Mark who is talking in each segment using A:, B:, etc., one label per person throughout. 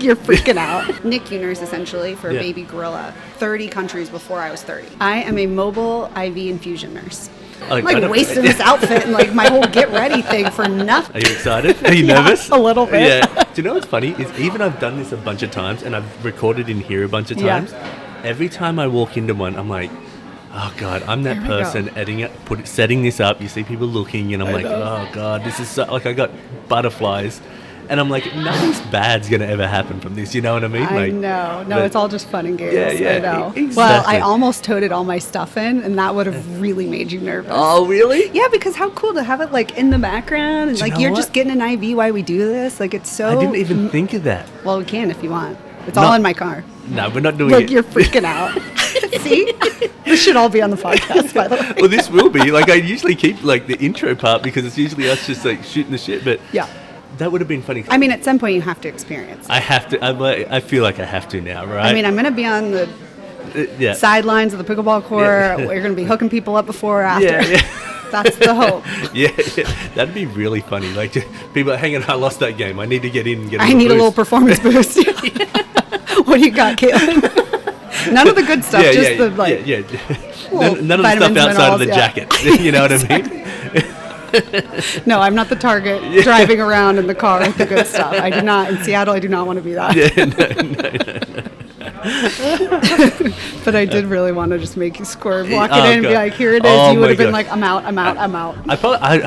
A: you're freaking out. NICU nurse, essentially, for a baby gorilla. 30 countries before I was 30. I am a mobile IV infusion nurse. I'm like wasting this outfit and like my whole get ready thing for nothing.
B: Are you excited? Are you nervous?
A: A little bit.
B: Yeah. Do you know what's funny? Is even I've done this a bunch of times and I've recorded in here a bunch of times. Every time I walk into one, I'm like, oh God, I'm that person setting this up. You see people looking and I'm like, oh God, this is so, like I got butterflies. And I'm like, nothing's bad's going to ever happen from this. You know what I mean?
A: I know. No, it's all just fun and games.
B: Yeah,
A: I know.
B: Exactly.
A: Well, I almost toted all my stuff in, and that would have really made you nervous.
B: Oh, really?
A: Yeah, because how cool to have it, like, in the background. And, like, you're just getting an IV while we do this. Like, it's so...
B: I didn't even think of that.
A: Well, we can if you want. It's all in my car.
B: No, we're not doing it.
A: Look, you're freaking out. See? This should all be on the podcast, by the way.
B: Well, this will be. Like, I usually keep, like, the intro part because it's usually us just, like, shooting the shit. But...
A: Yeah.
B: That would have been funny.
A: I mean, at some point you have to experience.
B: I have to. I feel like I have to now, right?
A: I mean, I'm going to be on the sidelines of the pickleball court. Yeah. We're going to be hooking people up before or after. Yeah. That's the hope.
B: Yeah, that'd be really funny. Like, people are hanging. I lost that game. I need to get in and get.
A: I need a little performance boost. What do you got, Caitlin? None of the good stuff. Just the like.
B: None of the stuff outside of the jacket. You know what I mean?
A: No, I'm not the target driving around in the car with the good stuff. I do not, in Seattle, I do not want to be that.
B: No.
A: But I did really want to just make you squirm. Walk it in and be like, here it is. You would have been like, I'm out.
B: I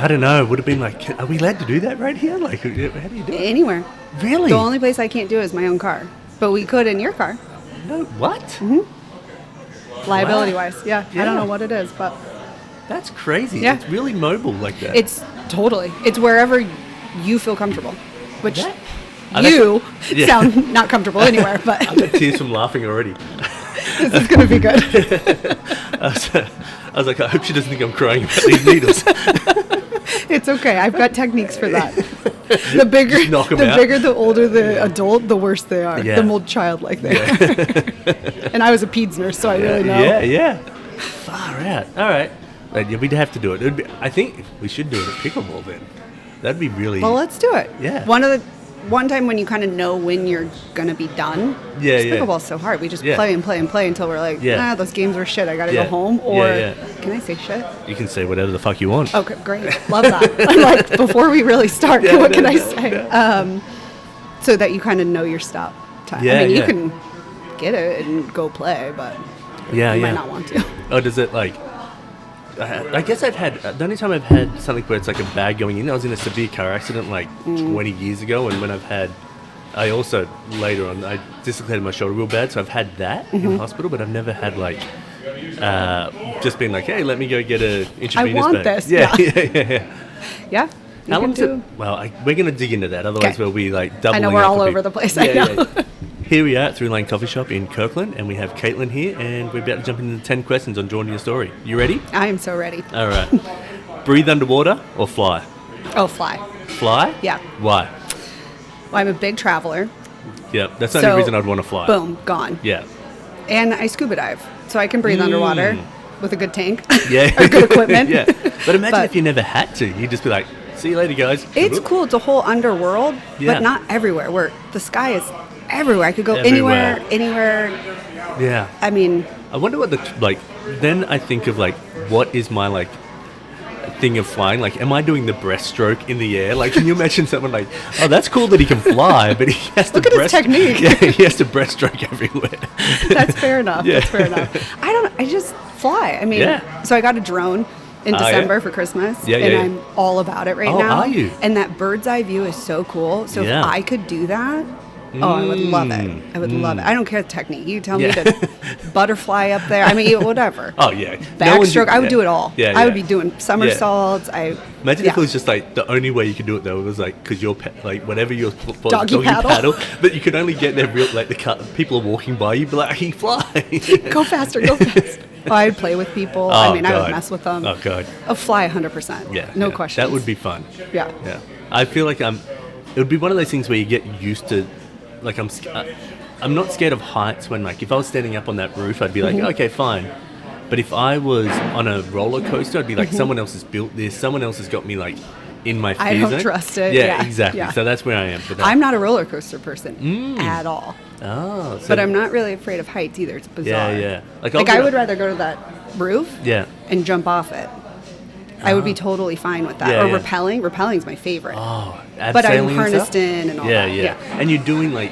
B: don't know. It would have been like, are we allowed to do that right here? Like, how do you do it?
A: Anywhere.
B: Really?
A: The only place I can't do is my own car. But we could in your car.
B: No, what?
A: Mm-hmm. Liability-wise. Yeah. I don't know what it is, but...
B: That's crazy.
A: Yeah.
B: It's really mobile like that.
A: It's totally. It's wherever you feel comfortable. Which sound not comfortable anywhere, but...
B: I've got tears from laughing already.
A: This is going to be good.
B: I was like, I hope she doesn't think I'm crying about these needles.
A: It's okay. I've got techniques for that. The bigger the older the adult, the worse they are.
B: Yeah.
A: The more childlike they are. And I was a peds nurse, so I really know.
B: Yeah. Far out. All right. We'd have to do it. I think we should do it at pickleball then. That'd be really...
A: Well, let's do it.
B: Yeah.
A: One time when you kind of know when you're going to be done.
B: Yeah.
A: Pickleball's so hard. We just play and play and play until we're like, those games were shit. I got to go home. Or can I say shit?
B: You can say whatever the fuck you want.
A: Okay, great. Love that. I'm like, before we really start, what can I say? So that you kind of know your stop time. I mean, you can get it and go play, but you might not want to.
B: Oh, does it like... I guess I've had, the only time I've had something where it's like a bag going in, I was in a severe car accident like 20 years ago, and when I also, later on, I dislocated my shoulder real bad, so I've had that in hospital, but I've never had like, just been like, hey, let me go get a intravenous
A: bag.
B: This.
A: Yeah.
B: How long is it? Well, we're going to dig into that, otherwise we'll be like doubling.
A: I know we're all over the place. I know.
B: Here we are at Through Lane Coffee Shop in Kirkland, and we have Caitlin here, and we're about to jump into the 10 questions on Joining Your Story. You ready?
A: I am so ready.
B: All right. Breathe underwater or fly?
A: Oh, fly.
B: Fly?
A: Yeah.
B: Why?
A: Well, I'm a big traveler.
B: Yeah, that's the only reason I'd want to fly.
A: Boom, gone.
B: Yeah.
A: And I scuba dive, so I can breathe underwater with a good tank.
B: Yeah.
A: Or good equipment.
B: Yeah. But imagine if you never had to. You'd just be like, see you later, guys.
A: It's cool. It's a whole underworld, but not everywhere. Where the sky is everywhere. I could go anywhere.
B: Yeah.
A: I mean...
B: I wonder what then I think of what is my thing of flying? Like, am I doing the breaststroke in the air? Like, can you imagine someone like, oh, that's cool that he can fly, but he has to
A: Look at his technique.
B: Yeah, he has to breaststroke everywhere.
A: That's fair enough. Yeah. That's fair enough. I just fly. I mean, so I got a drone in December for Christmas, and I'm all about it now.
B: Oh, are you?
A: And that bird's eye view is so cool. So if I could do that, I would love it. I would love it. I don't care the technique. You tell me to butterfly up there. I mean, whatever.
B: Oh, yeah.
A: Backstroke. I would do it all.
B: Yeah,
A: I would be doing somersaults.
B: Imagine if it was just the only way you could do it, though, it was because you're whatever your
A: doggy paddle.
B: But you could only get there people are walking by, you'd be like, I can fly.
A: Go faster. Oh, I'd play with people. I mean, I would mess with them.
B: Oh, God.
A: I'll fly 100%.
B: Yeah.
A: No question.
B: That would be fun.
A: Yeah.
B: Yeah. I feel like it would be one of those things where you get used to, I'm not scared of heights when, if I was standing up on that roof, I'd be like, okay, fine. But if I was on a roller coaster, I'd be like, someone else has built this, someone else has got me, in my fear
A: I don't
B: zone.
A: trust it.
B: Yeah, exactly.
A: Yeah.
B: So that's where I am. But
A: I'm not a roller coaster person at all.
B: Oh, so
A: but I'm not really afraid of heights either. It's bizarre.
B: Yeah.
A: Like I would rather go to that roof and jump off it. I would be totally fine with that. Or rappelling. Rappelling's my favorite.
B: Oh,
A: but I'm harnessed in and all that.
B: Yeah. And you're doing like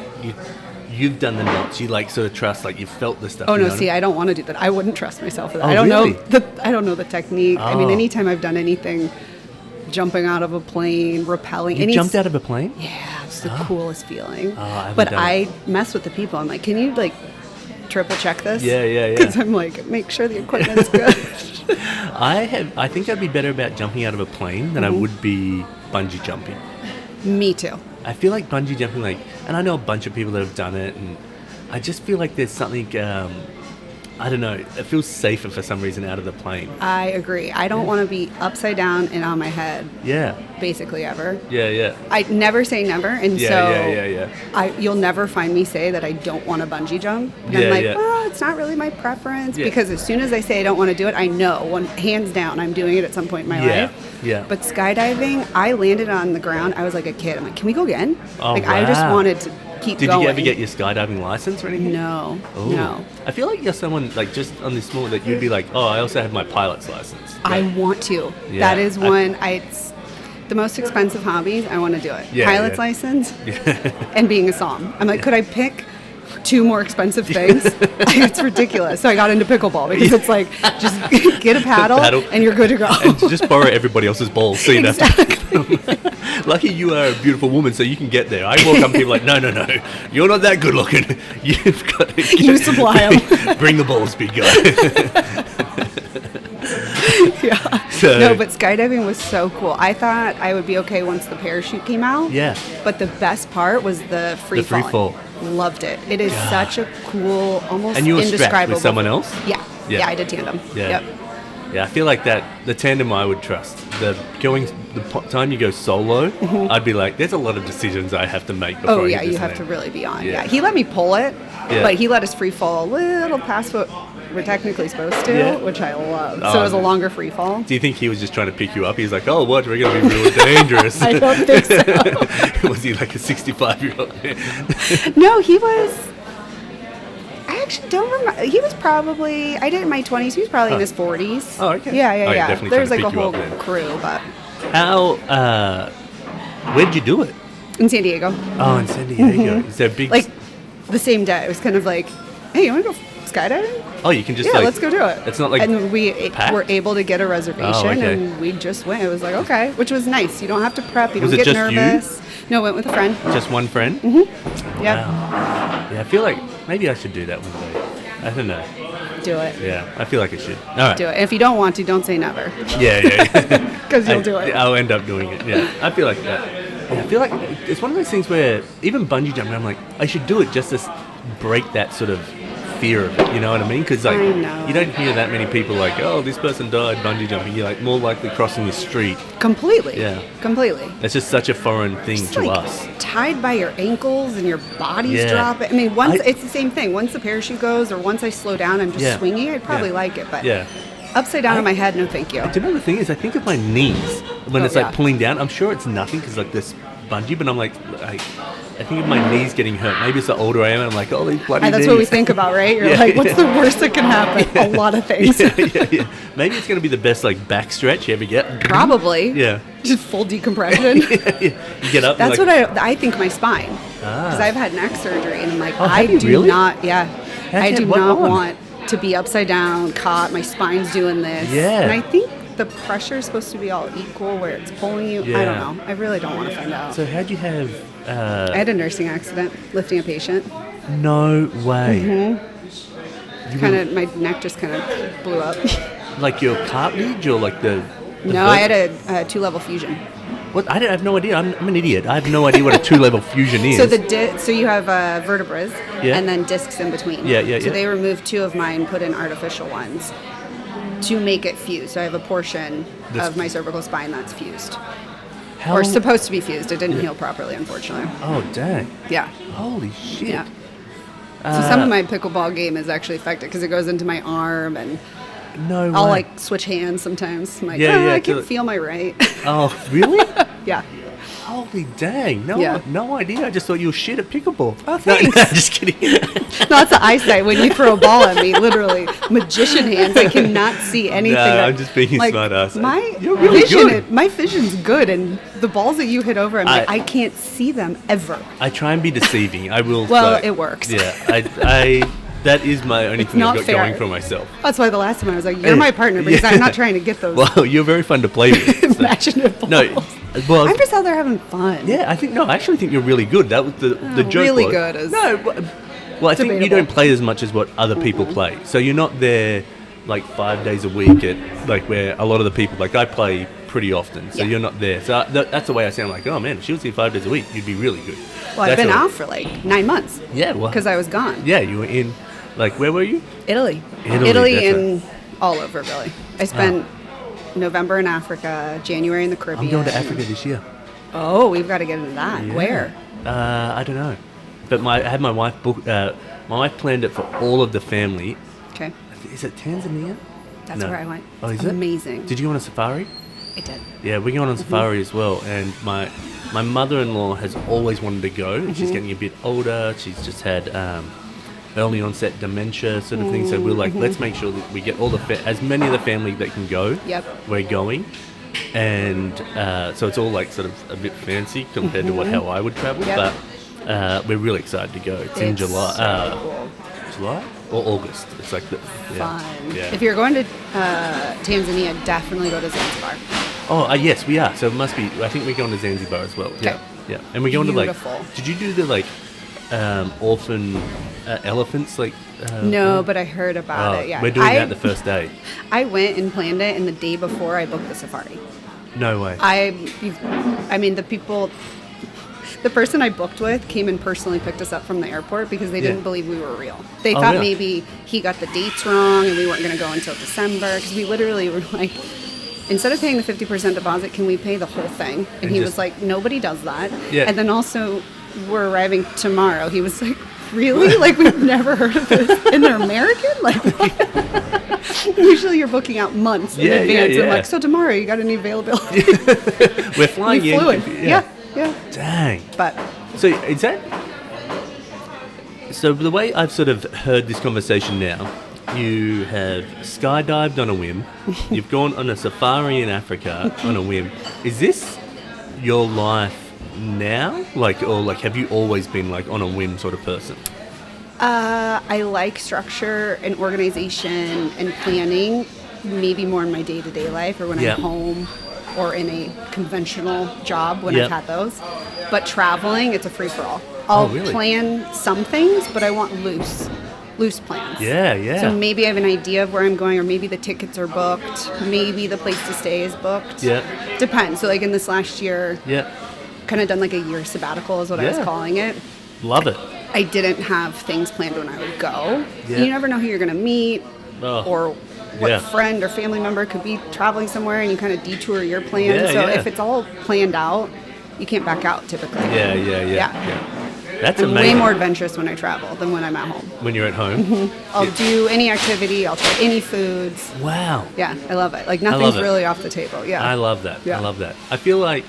B: you've done the knots. You like sort of trust, like you've felt the stuff.
A: Oh no, see, I don't want to do that. I wouldn't trust myself for that.
B: Oh,
A: I don't
B: really?
A: I don't know the technique. I mean, anytime I've done anything, jumping out of a plane, rappelling.
B: You jumped out of a plane?
A: Yeah, it's the coolest feeling.
B: But
A: I mess with the people. I'm like, can you like triple check this?
B: Yeah.
A: Because I'm like, make sure the equipment's good.
B: I think I'd be better about jumping out of a plane than I would be bungee jumping.
A: Me too.
B: I feel like bungee jumping, and I know a bunch of people that have done it, and I just feel like there's something, I don't know, it feels safer for some reason out of the plane.
A: I agree. I don't want to be upside down and on my head.
B: Yeah.
A: Basically ever.
B: Yeah.
A: I never say never, and
B: Yeah.
A: you'll never find me say that I don't want to bungee jump. And I'm like, well, it's not really my preference because as soon as I say I don't want to do it, I know, hands down, I'm doing it at some point in my life.
B: Yeah.
A: But skydiving, I landed on the ground. I was like a kid. I'm like, can we go again?
B: Oh,
A: wow. I just wanted to keep going.
B: Did you ever get your skydiving license or anything?
A: No.
B: Ooh. No. I feel like you're someone, just on this small, that you'd be like, oh, I also have my pilot's license.
A: I want to. Yeah. That is one, it's the most expensive hobbies. I want to do it. Pilot's license and being a som. I'm like, could I pick 2 more expensive things? It's ridiculous. So I got into pickleball because it's like, just get a paddle and you're good to go.
B: And just borrow everybody else's balls so you don't have to. Lucky you are a beautiful woman, so you can get there. I walk up to people like, no, you're not that good looking. You've got to
A: you supply them.
B: Bring the balls, big guy.
A: No, but skydiving was so cool. I thought I would be okay once the parachute came out.
B: Yeah.
A: But the best part was the free fall. Loved it. It is such a cool, almost indescribable.
B: And you were strapped with someone else?
A: Yeah, I did tandem.
B: Yeah. Yep. Yeah, I feel like the tandem I would trust. The time you go solo, I'd be like, there's a lot of decisions I have to make before
A: you have to really be on. Yeah. He let me pull it, but he let us free fall a little past what we're technically supposed to, which I love. So it was a longer free fall.
B: Do you think he was just trying to pick you up? He's like, oh, what? We're going to be really dangerous.
A: I don't think so.
B: Was he like a 65-year-old?
A: No, he was... I actually don't remember. He was probably... I did it in my 20s. He was probably in his 40s.
B: Oh, okay.
A: Yeah. There's like a whole crew, but...
B: How... where did you do it?
A: In San Diego.
B: Oh, in San Diego. Is there big...
A: Like, the same day. It was kind of like, hey, you want to go skydiving?
B: Oh, you can just
A: let's go do it.
B: It's not like
A: and we
B: packed?
A: were able to get a reservation, and we just went. It was like, okay, which was nice. You don't have to prep. You don't get nervous. No, went with a friend.
B: Just one friend?
A: Mm-hmm. Yep.
B: Wow. Yeah, I feel like maybe I should do that one day. I don't know.
A: Do it.
B: Yeah, I feel like I should. All right.
A: Do it. And if you don't want to, don't say never.
B: Yeah.
A: Because you'll do it.
B: I'll end up doing it. Yeah, I feel like that. I feel like it's one of those things where even bungee jumping, I'm like, I should do it just to break that sort of fear of it, you know what I mean? Because like you don't hear that many people like, oh, this person died bungee jumping. You're like more likely crossing the street.
A: Completely.
B: Yeah.
A: Completely.
B: It's just such a foreign thing
A: just
B: to
A: like
B: us.
A: Tied by your ankles and your body's dropping. I mean, it's the same thing. Once the parachute goes or once I slow down, I'm just swinging. I'd probably like it, but upside down on my head, no thank you.
B: Do you know the thing is, I think of my knees when it's like pulling down. I'm sure it's nothing because like this bungee, but I'm like I think of my knees getting hurt. Maybe it's the older I am, and I'm like, oh, these bloody knees.
A: That's what we think about, right? You're like, what's the worst that can happen? A lot of things.
B: Yeah. Maybe it's going to be the best like back stretch you ever get.
A: Probably.
B: Yeah.
A: Just full decompression.
B: You get up.
A: That's what I think my spine. Because I've had neck surgery, and I'm like, I do not want to be upside down, caught. My spine's doing this.
B: Yeah.
A: And I think the pressure is supposed to be all equal where it's pulling you. I don't know. I really don't want to find out.
B: So how'd you have...
A: I had a nursing accident lifting a patient.
B: No way.
A: Mm-hmm. My neck just kind of blew up.
B: Like your cartilage or like the
A: No, I had a 2-level fusion.
B: What? I have no idea. I'm an idiot. I have no idea what a 2-level fusion is.
A: So you have vertebrae and then discs in between. So they removed 2 of mine, put in artificial ones to make it fuse. So I have a portion of my cervical spine that's fused. Or supposed to be fused. It didn't heal properly, unfortunately.
B: Oh, dang.
A: Yeah.
B: Holy shit.
A: Yeah. So some of my pickleball game is actually affected because it goes into my arm and
B: no way.
A: I'll like switch hands sometimes. I'm like, I can't feel my right.
B: Oh, really?
A: Yeah.
B: Holy dang. No idea. I just thought you were shit at pickleball.
A: Oh, thanks.
B: No, just kidding.
A: No, that's the eyesight. When you throw a ball at me, literally, magician hands, I cannot see anything.
B: No, I'm just being
A: like,
B: smart ass.
A: You're really good. My vision's good, and the balls that you hit over, I can't see them ever.
B: I try and be deceiving. I will.
A: Well, it works.
B: Yeah, I that is my only thing I've got going for myself.
A: That's why the last time I was like, you're my partner, because I'm not trying to get those.
B: Well, you're very fun to play with. So.
A: Imaginative balls.
B: No. Well,
A: I'm just out there having fun.
B: Yeah, I actually think you're really good. That was the joke.
A: Really good is
B: well, I think you don't play as much as what other people play. So you're not there like 5 days a week at like where a lot of the people, like I play pretty often. So you're not there. So that's the way I sound like, oh man, if she was here 5 days a week, you'd be really good.
A: Well, I've been out for like 9 months.
B: Yeah, well.
A: Because I was gone.
B: Yeah, you were in, like, where were you?
A: Italy and all over, really. I spent November in Africa, January in the Caribbean.
B: I'm going to Africa this year.
A: Oh, we've got to get into that.
B: Yeah.
A: Where?
B: I don't know. But I had my wife book. My wife planned it for all of the family.
A: Okay.
B: Is it Tanzania?
A: That's where I went.
B: Oh, is
A: it? Amazing.
B: Did you go on a safari?
A: I did.
B: Yeah, we're going on safari as well. And my mother-in-law has always wanted to go. She's getting a bit older. She's just had early onset dementia sort of thing. So we're like, let's make sure that we get all as many of the family that can go.
A: Yep. We're
B: going. And so it's all like sort of a bit fancy compared to how I would travel. Yep. But we're really excited to go. It's in July.
A: So cool.
B: July or August. It's like
A: fun. Yeah. If you're going to Tanzania, definitely go to Zanzibar.
B: Oh, yes, we are. So it must be. I think we're going to Zanzibar as well.
A: Okay.
B: Yeah. And we're going
A: Beautiful.
B: to like. Did you do the like orphan elephants? Like.
A: No, but I heard about it. Yeah.
B: We're doing that the first day.
A: I went and planned it, and the day before I booked the safari.
B: No way.
A: I mean, the person I booked with came and personally picked us up from the airport because they didn't believe we were real. They thought maybe he got the dates wrong and we weren't going to go until December, because we literally were like, instead of paying the 50% deposit, can we pay the whole thing? And he was like, nobody does that. Yeah. And then also, we're arriving tomorrow. He was like, really? Like, we've never heard of this. And they're American? Like, what? Usually you're booking out months in advance. I'm like, so tomorrow you got any availability?
B: We're flying in.
A: Flew in. Yeah.
B: Dang.
A: But
B: so is that? So the way I've sort of heard this conversation now, you have skydived on a whim. You've gone on a safari in Africa on a whim. Is this your life now? Like, or like, have you always been like on a whim sort of person?
A: I like structure and organization and planning, maybe more in my day-to-day life or when I'm home or in a conventional job when I've had those. But traveling, it's a free-for-all. I'll plan some things, but I want loose plans. Yeah. So maybe I have an idea of where I'm going, or maybe the tickets are booked, maybe the place to stay is booked. Yeah. Depends. So like in this last year, kind of done like a year sabbatical is what I was calling it.
B: Love it.
A: I didn't have things planned when I would go. Yeah. You never know who you're going to meet or what friend or family member could be traveling somewhere, and you kind of detour your plan. If it's all planned out, you can't back out typically. Yeah.
B: That's
A: I'm
B: amazing.
A: way more adventurous when I travel than when I'm at home.
B: When you're at home?
A: Mm-hmm. I'll do any activity. I'll try any foods.
B: Wow.
A: Yeah, I love it. Like, nothing's really off the table. Yeah.
B: I love that. Yeah. I love that. I feel like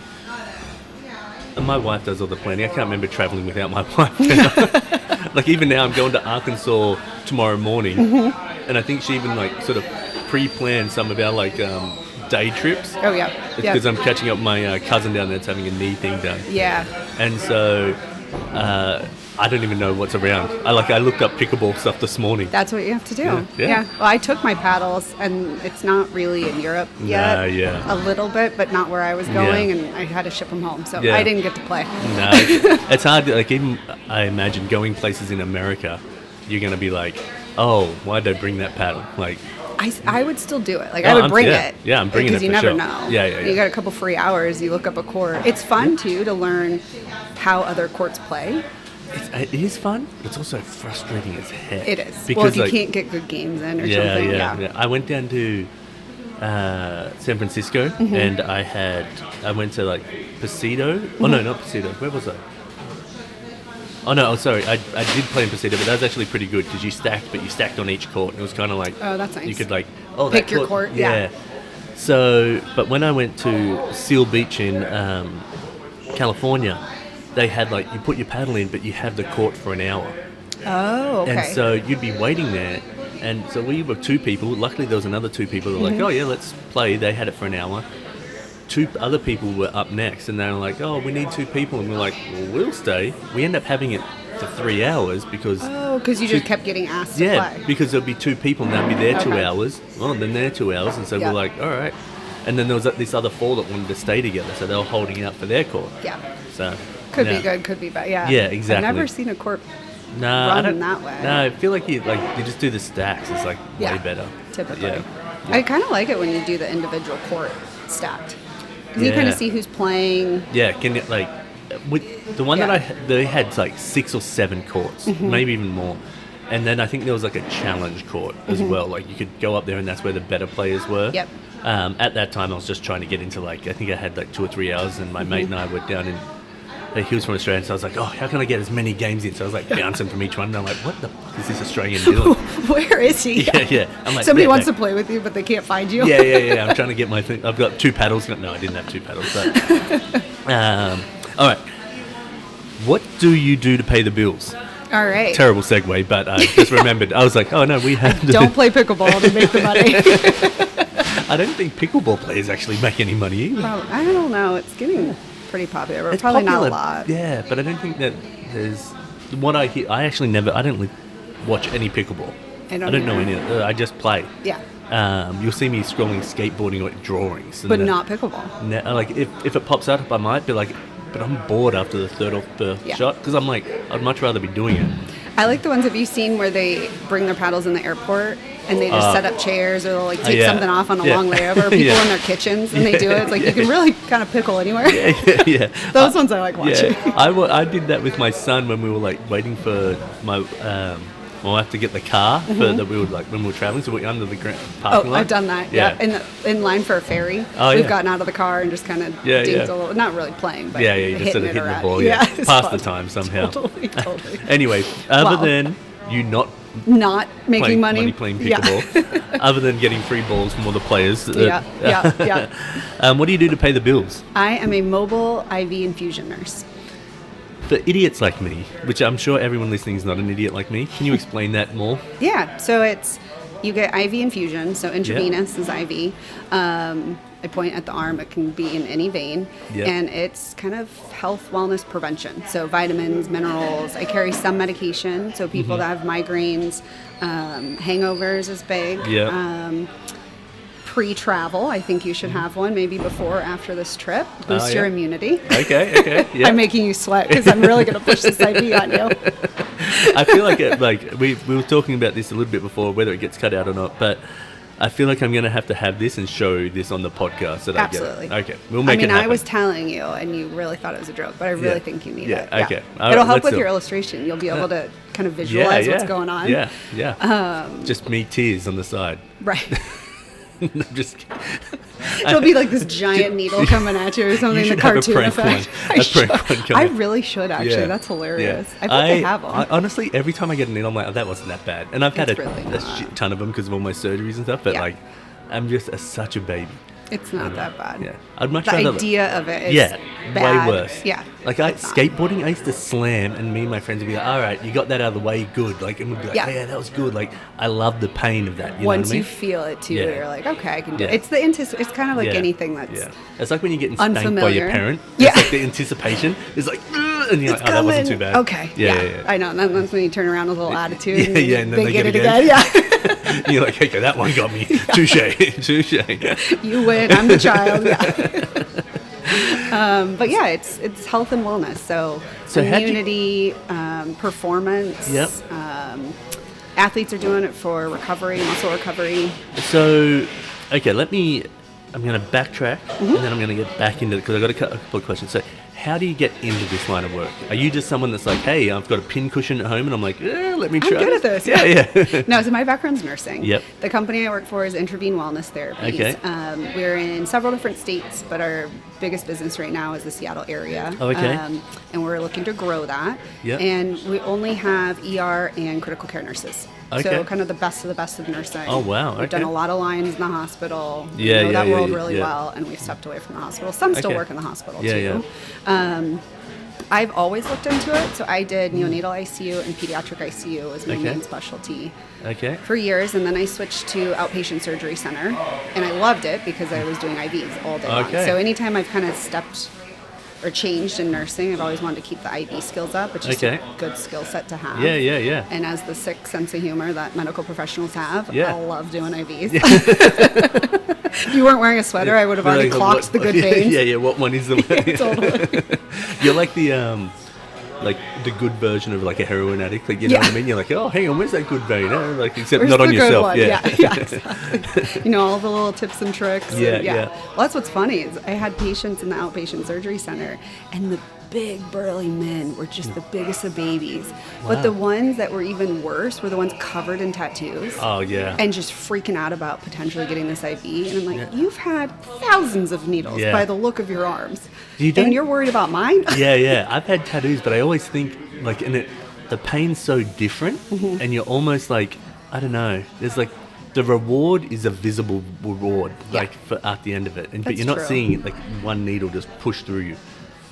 B: my wife does all the planning. I can't remember traveling without my wife. Like, even now, I'm going to Arkansas tomorrow morning, and I think she even, like, sort of pre-planned some of our, like, day trips.
A: Oh, yeah.
B: It's because I'm catching up with my cousin down there that's having a knee thing done.
A: Yeah.
B: And so I don't even know what's around. I looked up pickleball stuff this morning.
A: That's what you have to do. Yeah. Well, I took my paddles, and it's not really in Europe yet. A little bit, but not where I was going, and I had to ship them home. So I didn't get to play.
B: No, it's hard. Like, even I imagine going places in America, you're going to be like, oh, why did I bring that paddle? Like,
A: I would still do it. Like, I would bring it.
B: Yeah, I'm bringing it for sure.
A: Because you never know.
B: Yeah.
A: You got a couple free hours, you look up a court. It's fun, too, to learn how other courts play.
B: It is fun. It's also frustrating as heck.
A: It is. Because if you can't get good games in or something.
B: Yeah. I went down to San Francisco, and I went to, like, Pasito. Oh, no, not Pasito. Where was I? Oh, no, sorry. I did play in Pasito, but that was actually pretty good because you stacked on each court. It was kind of like...
A: Oh, that's nice.
B: You could, like...
A: pick your court. Yeah.
B: So, but when I went to Seal Beach in California, they had like, you put your paddle in, but you have the court for an hour.
A: Oh, okay.
B: And so you'd be waiting there. And so we were 2 people. Luckily, there was another 2 people that were like, oh, yeah, let's play. They had it for an hour. 2 other people were up next, and they were like, oh, we need 2 people. And we're like, well, we'll stay. We end up having it for 3 hours because...
A: Oh, because you just kept getting asked to play.
B: Yeah, because there'll be 2 people, and they'll be there 2 hours. Well, and then they're 2 hours. And so we're like, all right. And then there was this other 4 that wanted to stay together, so they were holding out for their court.
A: Yeah.
B: So...
A: Could be good, could be bad. Yeah.
B: Yeah, exactly.
A: I've never seen a court...
B: I don't
A: that way.
B: No, I feel like you just do the stacks. It's like way better.
A: Typically.
B: Yeah.
A: I kind of like it when you do the individual court stacked. Because you kind of see who's playing.
B: Yeah, can you, like with the one that they had like 6 or 7 courts, maybe even more. And then I think there was like a challenge court as well. Like you could go up there and that's where the better players were.
A: Yep.
B: At that time I was just trying to get into like, I think I had like 2 or 3 hours, and my mate and I were down in... He was from Australia, so I was like, oh, how can I get as many games in? So I was like bouncing from each one, and I'm like, what the fuck is this Australian doing?
A: Where is he?
B: Yeah. I'm like,
A: somebody wants to play with you, but they can't find you.
B: Yeah. I'm trying to get my thing. I've got 2 paddles. No, I didn't have 2 paddles. But, all right. What do you do to pay the bills?
A: All right.
B: Terrible segue, but I just remembered. I was like, oh, no, we have to...
A: Don't play pickleball to make the money.
B: I don't think pickleball players actually make any money either.
A: Well, I don't know. It's getting... pretty popular, but it's probably
B: popular,
A: not a lot.
B: Yeah, but I don't think that there's... What I hear... I actually never... I don't watch any pickleball. I don't know any of it. I just play.
A: Yeah.
B: You'll see me scrolling skateboarding or drawings.
A: But not pickleball.
B: Like, if it pops up, I might be like... But I'm bored after the 3rd or 4th shot, because I'm like, I'd much rather be doing it.
A: I like the ones, have you seen where they bring their paddles in the airport and they just set up chairs, or they'll like take something off on a long layover, or people in their kitchens and they do it. It's like you can really kind of pickle anywhere.
B: Yeah.
A: Those ones I like watching.
B: Yeah. I did that with my son when we were like waiting for my wife to get the car that we would like when we were traveling, so we're under the parking lot.
A: I've done that. Yeah. In line for a ferry. We've gotten out of the car and just kind of dinked a little, not really playing, but
B: you just sort of hitting the ball. Pass
A: fun.
B: The time somehow.
A: Totally.
B: Anyway, other than you not
A: making money
B: playing pickleball, other than getting free balls from all the players.
A: Yeah.
B: What do you do to pay the bills?
A: I am a mobile IV infusion nurse.
B: For idiots like me, which I'm sure everyone listening is not an idiot like me, can you explain that more?
A: Yeah, so you get IV infusion, so intravenous is IV. I point at the arm, it can be in any vein, and it's kind of health wellness prevention. So vitamins, minerals, I carry some medication, so people that have migraines, hangovers is big. Pre-travel, I think you should have one, maybe before or after this trip. Boost your immunity.
B: Okay. Yeah.
A: I'm making you sweat because I'm really going to push this IV on you.
B: I feel like we were talking about this a little bit before, whether it gets cut out or not, but I feel like I'm going to have this and show this on the podcast. So that
A: Absolutely.
B: Okay, we'll make it happen.
A: I was telling you, and you really thought it was a joke, but I really think you need it.
B: Okay.
A: It'll help with your illustration. You'll be able to kind of visualize what's going on.
B: Yeah. Just me tears on the side.
A: Right.
B: I'm just kidding.
A: It'll be like this giant needle coming at you or something.
B: You
A: the cartoon effect. I really should actually.
B: Yeah.
A: That's hilarious.
B: Yeah.
A: I think they have them.
B: Honestly, every time I get a needle, I'm like, oh, that wasn't that bad. And I've had a shit ton of them because of all my surgeries and stuff. But like, I'm just such a baby.
A: It's not that bad.
B: Yeah, I'd much
A: the
B: rather.
A: The idea of it is bad.
B: Way worse.
A: Yeah.
B: Like skateboarding, I used to slam, and me and my friends would be like, "All right, you got that out of the way, good." Like, and we'd be like, "Yeah, that was good." Like, I love the pain of that.
A: Once you feel it too, you're like, "Okay, I can do it." It's the It's kind of like anything that's.
B: Yeah. It's like when you're getting spanked by your parent.
A: Yeah.
B: It's like the anticipation. It's like, and you're like, "Oh, that wasn't too bad."
A: Okay. Yeah. I know. And then that's when you turn around with a little attitude.
B: And then they get it again. And you're like, okay, that one got me. Touche.
A: You win. I'm the child. But yeah, it's health and wellness. So immunity, performance.
B: Yep.
A: Athletes are doing it for recovery, muscle recovery.
B: So, okay, I'm going to backtrack and then I'm going to get back into it because I've got a couple of questions. So, how do you get into this line of work? Are you just someone that's like, hey, I've got a pin cushion at home and I'm like, let me try.
A: I'm good at this.
B: Yeah.
A: No, so my background's nursing.
B: Yep.
A: The company I work for is Intervene Wellness Therapies.
B: Okay.
A: We're in several different states, but our biggest business right now is the Seattle area.
B: Okay.
A: And we're looking to grow that.
B: Yep.
A: And we only have ER and critical care nurses.
B: Okay.
A: So kind of the best of nursing.
B: Oh, wow.
A: We've done a lot of lines in the hospital. We
B: Yeah,
A: know
B: yeah,
A: that world
B: yeah,
A: really
B: yeah.
A: well, and we've stepped away from the hospital. Some still work in the hospital, too.
B: Yeah.
A: I've always looked into it. So I did neonatal ICU and pediatric ICU as my main specialty for years. And then I switched to outpatient surgery center. And I loved it because I was doing IVs all day long. So anytime I've kind of stepped or changed in nursing, I've always wanted to keep the IV skills up. It's just a good skill set to have.
B: Yeah.
A: And as the sick sense of humor that medical professionals have, I love doing IVs. If you weren't wearing a sweater, I would have already clocked the good veins.
B: Yeah. What one is the
A: Totally.
B: You're like the good version of like a heroin addict. Like, you know what I mean? You're like, oh, hang on, where's that good vein? Like, except
A: Where's
B: not on
A: the good
B: yourself.
A: one?
B: Yeah,
A: Exactly. You know, all the little tips and tricks.
B: Yeah.
A: Well, that's what's funny is I had patients in the outpatient surgery center, and the big burly men were just the biggest of babies. But the ones that were even worse were the ones covered in tattoos.
B: Oh, yeah.
A: And just freaking out about potentially getting this IV. And I'm like, you've had thousands of needles by the look of your arms. And you're worried about mine?
B: Yeah. I've had tattoos, but I always think, like, the pain's so different, and you're almost like, I don't know, there's like, the reward is a visible reward, like, at the end of it. But you're not seeing it, like, one needle just push through you.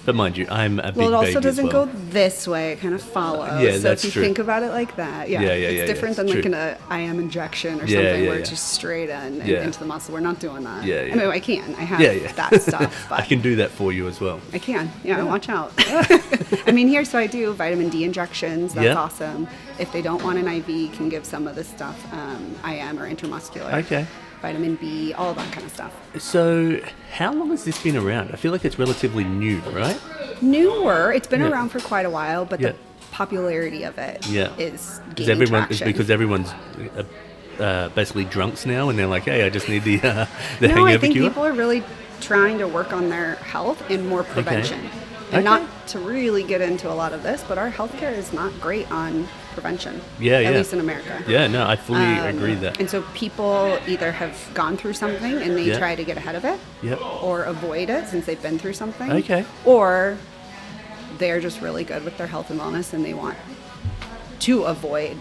B: But mind you, I'm a big baby.
A: Well, it also doesn't go this way. It kind of follows.
B: Yeah,
A: so
B: that's
A: if you think about it like that, it's different than like an IM injection or something where it's just straight in and into the muscle. We're not doing that. I mean, I can. I have that stuff. But
B: I can do that for you as well.
A: I can. Watch out. I mean, here, so I do vitamin D injections. That's awesome. If they don't want an IV, you can give some of this stuff, IM or intramuscular.
B: Okay.
A: Vitamin B, all that kind of stuff.
B: So how long has this been around? I feel like it's relatively new, right?
A: Newer. It's been around for quite a while, but the popularity of it is gaining traction.
B: It's because everyone's basically drunks now, and they're like, hey, I just need the hangover
A: cure. I think
B: cure.
A: people are really trying to work on their health and more prevention. And not to really get into a lot of this, but our healthcare is not great on prevention. At least in America.
B: Yeah, no, I fully agree with that.
A: And so people either have gone through something and they try to get ahead of it, or avoid it since they've been through something, or they're just really good with their health and wellness and they want to avoid,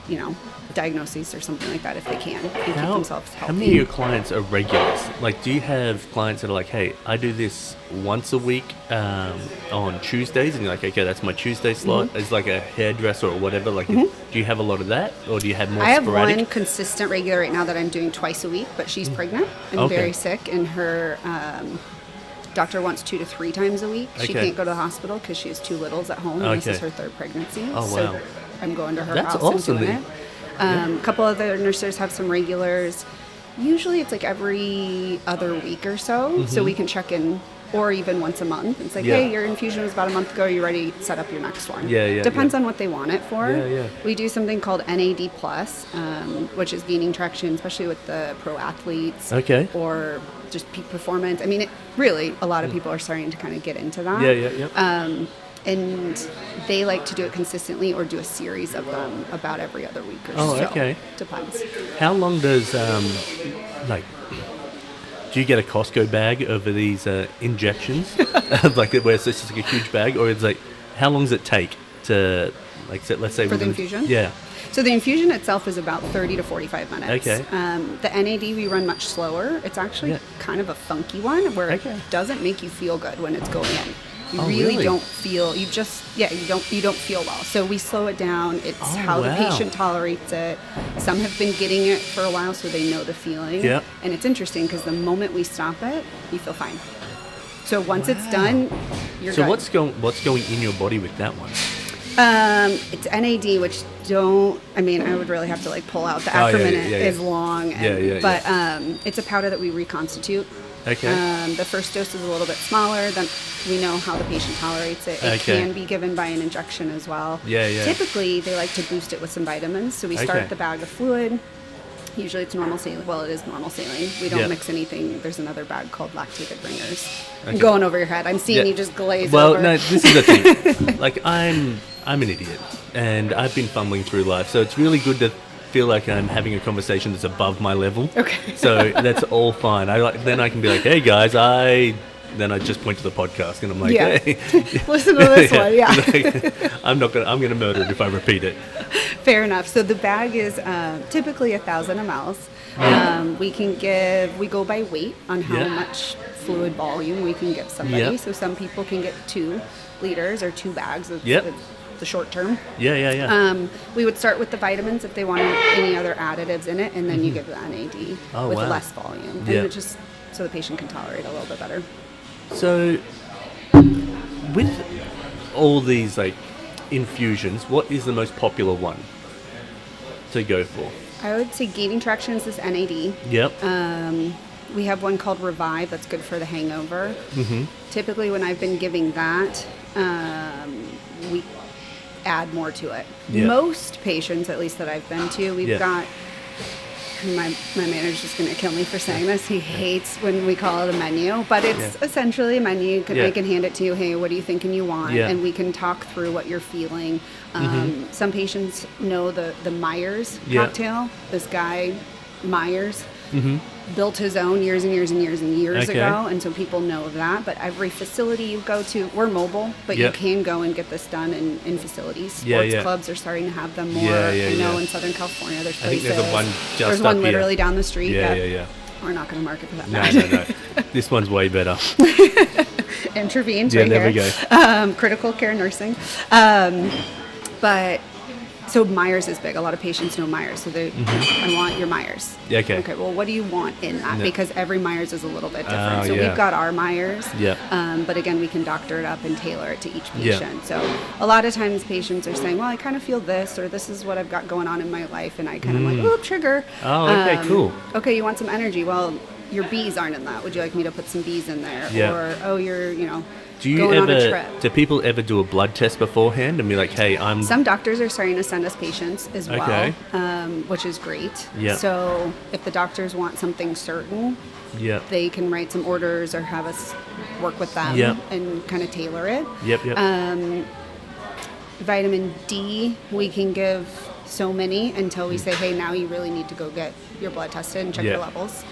A: diagnoses or something like that if they can and keep themselves healthy.
B: How many of your clients are regulars? Like, do you have clients that are like, hey, I do this once a week on Tuesdays, and you're like, okay, that's my Tuesday slot. It's like a hairdresser or whatever. Like, do you have a lot of that, or do you have more sporadic?
A: I have one consistent regular right now that I'm doing twice a week, but she's pregnant and very sick, and her doctor wants 2 to 3 times a week. She can't go to the hospital because she has 2 littles at home, and this is her 3rd pregnancy.
B: Oh, wow.
A: So I'm going to her
B: That's
A: house
B: awesome.
A: and doing it. A couple other nurses have some regulars. Usually it's like every other week or so, so we can check in, or even once a month. It's like, hey, your infusion was about a month ago. Are you ready to set up your next one? Depends on what they want it for. We do something called NAD+, which is gaining traction, especially with the pro athletes. Or just peak performance. I mean, really, a lot of people are starting to kind of get into that. And they like to do it consistently or do a series of them about every other week or so. Depends.
B: How long does, do you get a Costco bag over these injections? Like, where it's just like a huge bag? Or it's like, how long does it take to, like, let's say...
A: For the infusion?
B: Yeah.
A: So the infusion itself is about 30 to 45 minutes. The NAD we run much slower. It's actually kind of a funky one where it doesn't make you feel good when it's going in. You really don't feel, you don't feel well. So we slow it down. It's how the patient tolerates it. Some have been getting it for a while so they know the feeling. And it's interesting because the moment we stop it, you feel fine. So once it's done, you're good.
B: So what's going in your body with that one?
A: It's NAD, which I would really have to like pull out. The acronym is long. But it's a powder that we reconstitute. The first dose is a little bit smaller. Then we know how the patient tolerates it. It can be given by an injection as well. Typically, they like to boost it with some vitamins. So we start the bag of fluid. Usually it's normal saline. Well, it is normal saline. We don't mix anything. There's another bag called lactated ringers. I'm going over your head. I'm seeing you just glaze over.
B: Well, no, this is the thing. Like, I'm an idiot, and I've been fumbling through life. So it's really good to feel like I'm having a conversation that's above my level. So that's all fine. Then I can be like, hey guys, I then I just point to the podcast and I'm like, hey,
A: listen to this one. Yeah.
B: Like, I'm going to murder it if I repeat it.
A: Fair enough. So the bag is typically 1,000 ml. We go by weight on how much fluid volume we can give somebody.
B: Yeah.
A: So some people can get 2 liters or 2 bags of the short term. We would start with the vitamins if they wanted any other additives in it, and then you give the NAD with less volume. And it just so the patient can tolerate a little bit better.
B: So with all these like infusions, what is the most popular one to go for?
A: I would say gaining traction is this NAD.
B: Yep.
A: We have one called Revive that's good for the hangover.
B: Mm-hmm.
A: Typically when I've been giving that, we add more to it.
B: Yeah.
A: Most patients, at least that I've been to, we've got, my manager's just going to kill me for saying this. He hates when we call it a menu, but it's essentially a menu. I can hand it to you. Hey, what are you thinking you want?
B: Yeah.
A: And we can talk through what you're feeling. Some patients know the Myers cocktail. This guy, Myers, built his own years and years and years and years ago, and so people know that. But every facility you go to, we're mobile, but you can go and get this done in facilities. Sports clubs are starting to have them more. I know in Southern California there's places.
B: I think
A: there's one literally
B: here.
A: Down the street.
B: Yeah.
A: We're not going to market for that.
B: No. This one's way better.
A: Intervenes
B: right
A: there
B: here. We go.
A: Critical care nursing. But so Myers is big. A lot of patients know Myers, so I want your Myers.
B: Okay.
A: Okay. Well, what do you want in that?
B: No.
A: Because every Myers is a little bit different. So we've got our Myers. But again, we can doctor it up and tailor it to each patient. So a lot of times patients are saying, well, I kind of feel this, or this is what I've got going on in my life, and I kind of like, oh, trigger.
B: Oh, okay, cool.
A: Okay, you want some energy? Well, your bees aren't in that. Would you like me to put some bees in there?
B: Yeah.
A: Or you're
B: Do
A: going on a trip.
B: Do people ever do a blood test beforehand and be like, hey,
A: Some doctors are starting to send us patients as well, which is great.
B: Yeah.
A: So if the doctors want something certain, they can write some orders or have us work with them and kind of tailor it. Vitamin D, we can give so many until we say, hey, now you really need to go get your blood tested and check your levels.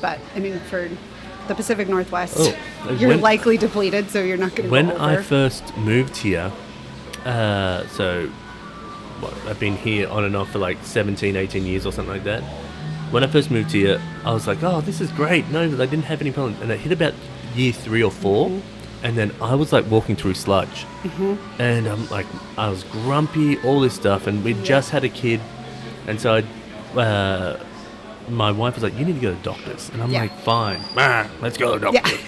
A: But I mean, for the Pacific Northwest, you're likely depleted, so you're not going to go over.
B: When I first moved here, I've been here on and off for like 17, 18 years or something like that. When I first moved here, I was like, oh, this is great. No, I didn't have any problems. And it hit about year 3 or 4, and then I was like walking through sludge. And I'm like, I was grumpy, all this stuff, and we just had a kid. And so my wife was like, you need to go to the doctors. And I'm like, fine, let's go to the doctors.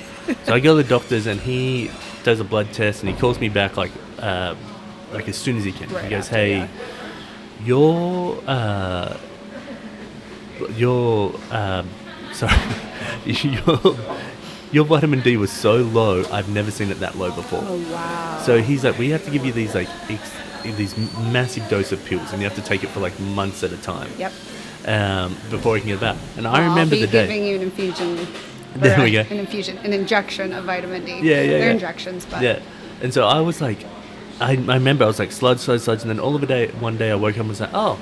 B: So I go to the doctors, and he does a blood test, and he calls me back like as soon as he can. He goes, hey, your vitamin D was so low, I've never seen it that low before.
A: Oh, wow.
B: So he's like, we have to give you these like these massive dose of pills, and you have to take it for like months at a time. Before he can get back. And I remember the day.
A: I'll be giving you an infusion.
B: There we go.
A: An injection of vitamin D.
B: They're
A: injections, but.
B: And so I was like, I remember I was like, sludge, and then all of a day, one day I woke up and was like, oh,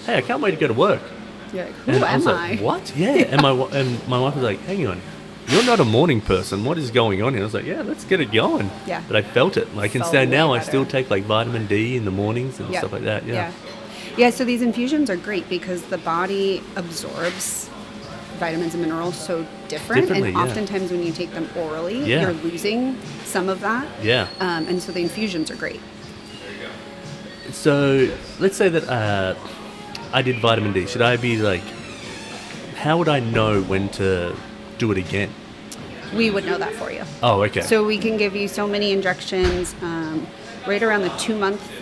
B: hey, I can't wait to go to work.
A: You're like, who
B: and
A: am
B: I? Was
A: I?
B: Like, what? Yeah. and my wife was like, hang on, you're not a morning person. What is going on? And I was like, yeah, let's get it going.
A: Yeah.
B: But I felt it. Like, instead now I still take like vitamin D in the mornings and stuff like that.
A: Yeah, so these infusions are great because the body absorbs vitamins and minerals so differently. And oftentimes when you take them orally, you're losing some of that. And so the infusions are great.
B: So let's say that I did vitamin D. Should I be like, how would I know when to do it again?
A: We would know that for you.
B: Oh, okay.
A: So we can give you so many injections right around the 2-month.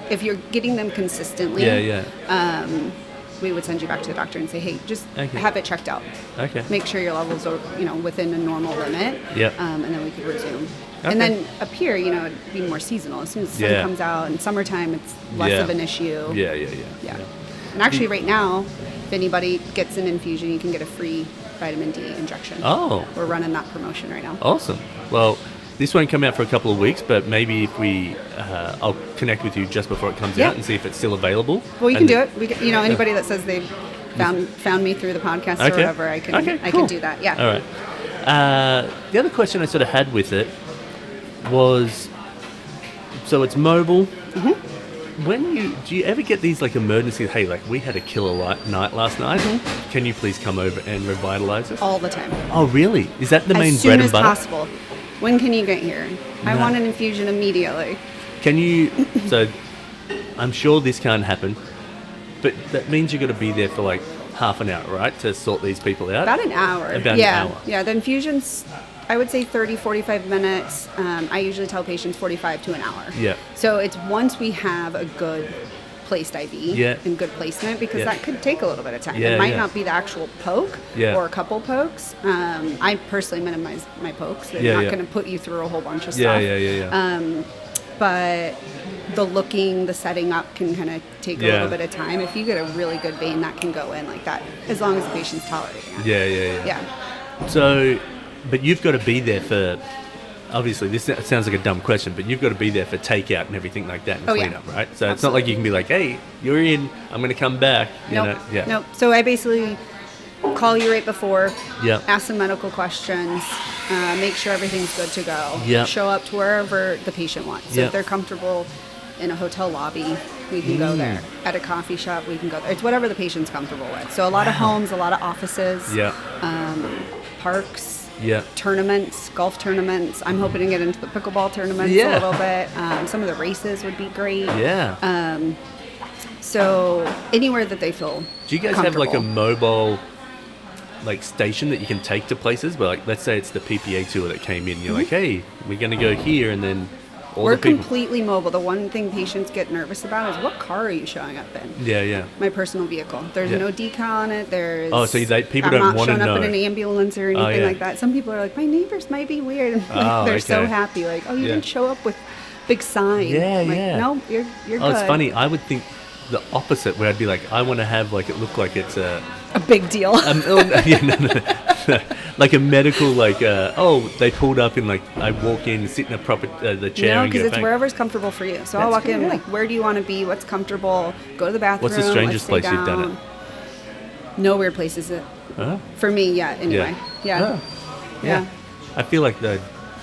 A: If you're getting them consistently, we would send you back to the doctor and say, hey, just have it checked out. Make sure your levels are, within a normal limit. And then we could resume. And then up here, it'd be more seasonal. As soon as the sun comes out, in summertime, it's less of an issue. Yeah. And actually, right now, if anybody gets an infusion, you can get a free vitamin D injection.
B: Oh.
A: We're running that promotion right now.
B: Awesome. Well, this won't come out for a couple of weeks, but maybe if I'll connect with you just before it comes out and see if it's still available.
A: Well, you can do it. Anybody that says they've found me through the podcast or whatever, I can do that. Yeah.
B: All right. The other question I sort of had with it was, so it's mobile.
A: Mm-hmm.
B: Do you ever get these like emergency, hey, like we had a killer night last night, can you please come over and revitalize us?
A: All the time.
B: Oh, really? Is that the main bread and butter?
A: As soon as possible. When can you get here? No. I want an infusion immediately.
B: Can you, so I'm sure this can't happen, but that means you've got to be there for like half an hour, right, to sort these people out?
A: About an hour.
B: An hour.
A: Yeah, the infusion's, I would say 30, 45 minutes. I usually tell patients 45 to an hour.
B: Yeah.
A: So it's once we have a good placed IV and good placement, because that could take a little bit of time. It might not be the actual poke or a couple pokes. I personally minimize my pokes. They're not going to put you through a whole bunch of stuff. But the looking, the setting up can kind of take a little bit of time. If you get a really good vein, that can go in like that, as long as the patient's tolerating it. Yeah.
B: So, but you've got to be there for, obviously, this sounds like a dumb question, but you've got to be there for takeout and everything like that and cleanup, right? So it's not like you can be like, hey, you're in, I'm going to come back.
A: Nope. So I basically call you right before, ask some medical questions, make sure everything's good to go, show up to wherever the patient wants. So if they're comfortable in a hotel lobby, we can go there. At a coffee shop, we can go there. It's whatever the patient's comfortable with. So a lot of homes, a lot of offices, parks, tournaments, golf tournaments. I'm hoping to get into the pickleball tournaments a little bit. Some of the races would be great. So anywhere that they feel
B: Do you guys have like a mobile like station that you can take to places? But like, let's say it's the PPA tour that came in. You're like, hey, we're going to go here, and then
A: we're completely mobile. The one thing patients get nervous about is, what car are you showing up in? My personal vehicle. There's no decal on it. There's
B: people don't want to know.
A: I'm not showing up in an ambulance or anything like that. Some people are like, my neighbors might be weird. They're so happy. Like, you didn't show up with big sign. No, you're good.
B: It's funny. I would think the opposite, where I'd be like, I want to have like it look like it's a
A: big deal.
B: Like a medical, like they pulled up in, like, I walk in, sit in a proper the chair.
A: No, because it's wherever's comfortable for you. So I'll walk in, like, where do you want to be? What's comfortable? Go to the bathroom.
B: What's the strangest place you've done it?
A: No weird places. For me, anyway. Yeah.
B: I feel like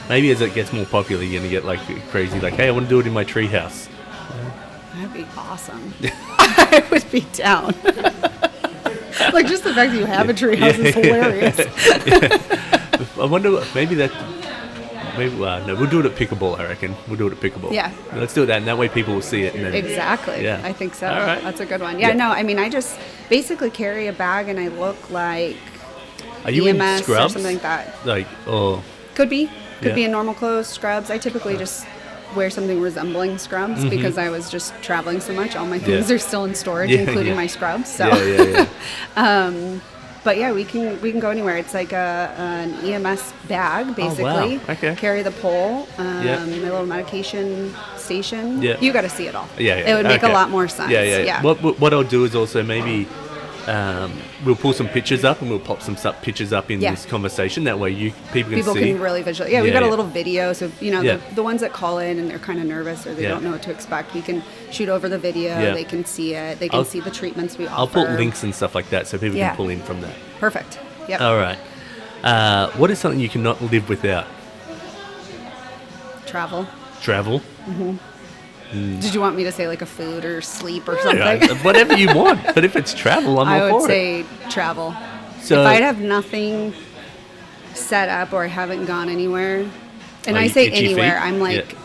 B: maybe as it gets more popular, you're gonna get like crazy, like, hey, I want to do it in my treehouse.
A: That'd be awesome. I would be down. Like, just the fact that you have a treehouse is hilarious.
B: I wonder, maybe no, we'll do it at pickleball, I reckon. We'll do it at pickleball.
A: Yeah.
B: Let's do it and that way people will see it. And then,
A: exactly. Yeah. I think so.
B: All right.
A: That's a good one. No, I mean, I just basically carry a bag and I look like
B: Are you
A: EMS
B: in scrubs?
A: Or something like that.
B: Like,
A: Could be in normal clothes, scrubs. I typically just wear something resembling scrubs because I was just traveling so much. All my things are still in storage, including my scrubs. So, but we can go anywhere. It's like an EMS bag, basically.
B: Oh, wow. Okay.
A: Carry the pole, my little medication station.
B: Yeah.
A: You got to see it all.
B: It
A: would make a lot more sense.
B: Yeah. What I'll do is also maybe we'll pull some pictures up and we'll pop some pictures up in this conversation. That way people can see. People can
A: really visualize. We've got a little video. So, the ones that call in and they're kind of nervous or they don't know what to expect, we can shoot over the video. They can see it. They can see the treatments we offer.
B: I'll put links and stuff like that so people can pull in from that.
A: Perfect. Yep.
B: All right. What is something you cannot live without?
A: Travel.
B: Mm-hmm.
A: Did you want me to say like a food or sleep or something?
B: Whatever you want. But if it's travel, I'm all for it.
A: I would say travel. So if I'd have nothing set up or I haven't gone anywhere, and I say anywhere, I'm like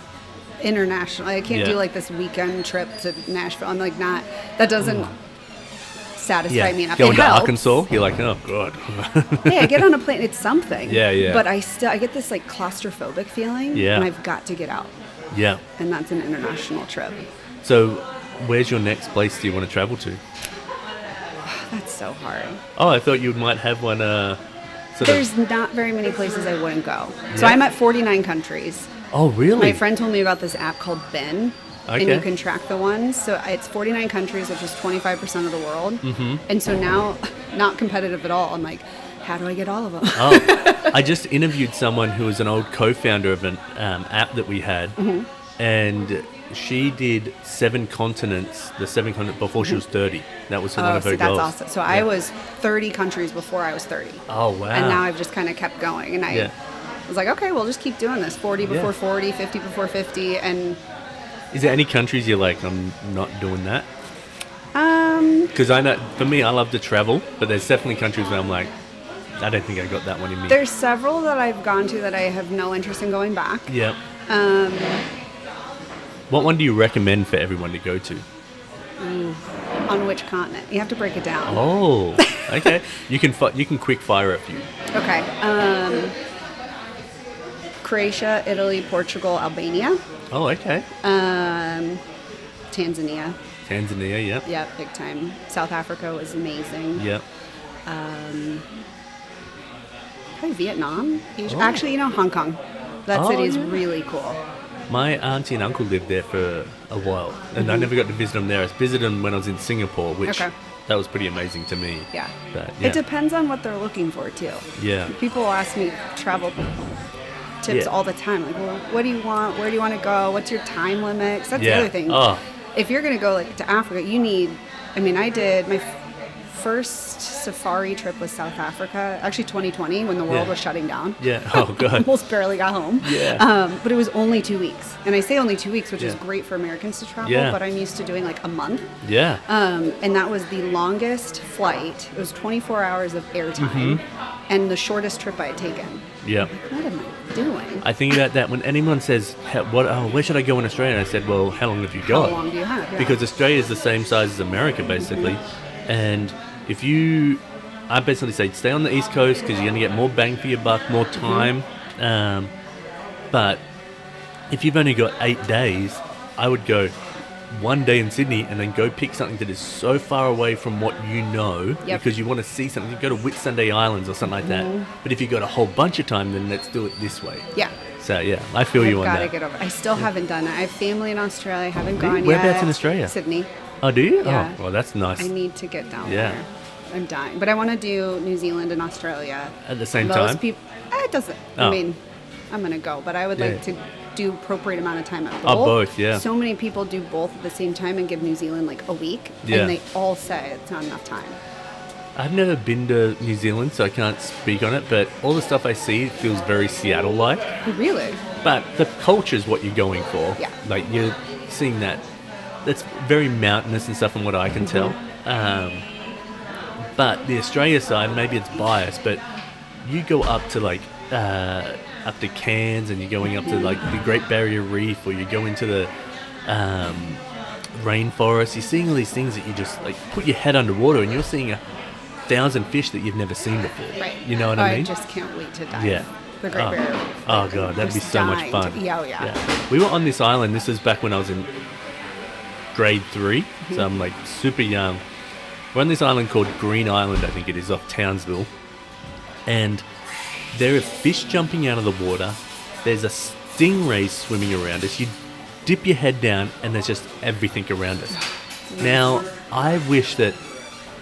A: international. I can't do like this weekend trip to Nashville. I'm like not. That doesn't satisfy me enough.
B: Going to Arkansas, you're like, oh god.
A: I get on a plane. It's something.
B: Yeah.
A: But I get this like claustrophobic feeling, and I've got to get out.
B: Yeah. And
A: that's an international trip.
B: So, where's your next place do you want to travel to?
A: That's so hard.
B: Oh, I thought you might have one.
A: There's not very many places I wouldn't go. So I'm at 49 countries.
B: Oh, really?
A: My friend told me about this app called Bin. Okay. And you can track the ones. So it's 49 countries, which is 25% of the world. Mm-hmm. And so now, not competitive at all. I'm like, how do I get all of them?
B: I just interviewed someone who was an old co-founder of an app that we had, and she did 7 continents, before she was 30. That was one of her goals.
A: That's awesome. So I was 30 countries before I was 30.
B: Oh, wow.
A: And now I've just kind of kept going. And I was like, okay, we'll just keep doing this. 40 before 40, 50 before 50. And
B: is there any countries you're like, I'm not doing that? Because I know, for me, I love to travel, but there's definitely countries where I'm like, I don't think I got that one in me.
A: There's several that I've gone to that I have no interest in going back.
B: Yeah. What one do you recommend for everyone to go to?
A: On which continent? You have to break it down.
B: Oh, okay. You can quick fire a few.
A: Okay. Croatia, Italy, Portugal, Albania.
B: Oh, okay.
A: Tanzania.
B: Tanzania, yep.
A: Yep, big time. South Africa was amazing.
B: Yep.
A: Probably Vietnam. Actually, Hong Kong. That city is really cool.
B: My auntie and uncle lived there for a while, and I never got to visit them there. I visited them when I was in Singapore, which that was pretty amazing to me.
A: Yeah.
B: But,
A: It depends on what they're looking for, too.
B: Yeah.
A: People ask me travel tips all the time. Like, well, what do you want? Where do you want to go? What's your time limit? 'Cause that's the other thing.
B: Oh.
A: If you're going to go to Africa, you need, I did my first safari trip was South Africa, actually 2020 when the world was shutting down.
B: Yeah. Oh, God.
A: Almost barely got home.
B: Yeah.
A: But it was only 2 weeks. And I say only 2 weeks, which is great for Americans to travel, but I'm used to doing like a month.
B: Yeah.
A: And that was the longest flight. It was 24 hours of airtime and the shortest trip I had taken.
B: Yeah.
A: What am I doing?
B: I think about that when anyone says, where should I go in Australia? And I said, well, how long have you got?
A: How long do you have? Yeah.
B: Because Australia is the same size as America, basically. And if I basically say stay on the East Coast because you're going to get more bang for your buck, more time. But if you've only got 8 days, I would go 1 day in Sydney and then go pick something that is so far away from what you know because you want to see something. You go to Whitsunday Islands or something like that. But if you've got a whole bunch of time, then let's do it this way.
A: Yeah.
B: So, yeah, I feel you on that.
A: I've got to get over. I still haven't done it. I have family in Australia. I haven't gone yet.
B: Whereabouts in Australia?
A: Sydney.
B: Oh, do you?
A: Yeah.
B: Oh, well, that's nice.
A: I need to get down there. I'm dying. But I want to do New Zealand and Australia.
B: At the same time?
A: It doesn't. I mean, I'm going to go. But I would like to do appropriate amount of time at both.
B: Both, yeah.
A: So many people do both at the same time and give New Zealand like a week.
B: Yeah.
A: And they all say it's not enough time.
B: I've never been to New Zealand, so I can't speak on it. But all the stuff I see feels very Seattle-like.
A: Really?
B: But the culture is what you're going for.
A: Yeah.
B: Like, you're seeing that. That's very mountainous and stuff from what I can tell. But the Australia side, maybe it's biased, but you go up to like up to Cairns and you're going up to like the Great Barrier Reef, or you go into the rainforest. You're seeing all these things that you just like put your head underwater and you're seeing 1,000 fish that you've never seen before.
A: Right.
B: You know what I mean?
A: I just can't wait to dive.
B: Yeah.
A: The Great Barrier Reef.
B: Oh god, that'd be so much fun.
A: Yeah.
B: We were on this island. This was back when I was in grade 3, so I'm like super young. We're on this island called Green Island, I think it is, off Townsville. And there are fish jumping out of the water. There's a stingray swimming around us. You dip your head down and there's just everything around us. Now, I wish that,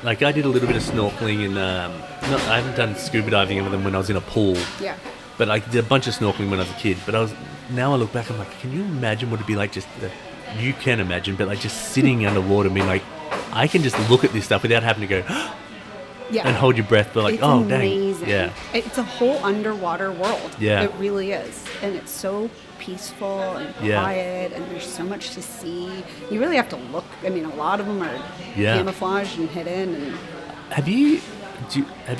B: like, I did a little bit of snorkeling and I haven't done scuba diving other than when I was in a pool.
A: Yeah.
B: But I did a bunch of snorkeling when I was a kid. But now I look back, I'm like, can you imagine what it'd be like just, you can imagine, but like just sitting underwater, being like, I can just look at this stuff without having to go and hold your breath. But like,
A: it's
B: dang.
A: amazing.
B: Yeah.
A: It's a whole underwater world.
B: Yeah.
A: It really is. And it's so peaceful and quiet, and there's so much to see. You really have to look. I mean, a lot of them are camouflaged and hidden. And
B: Have you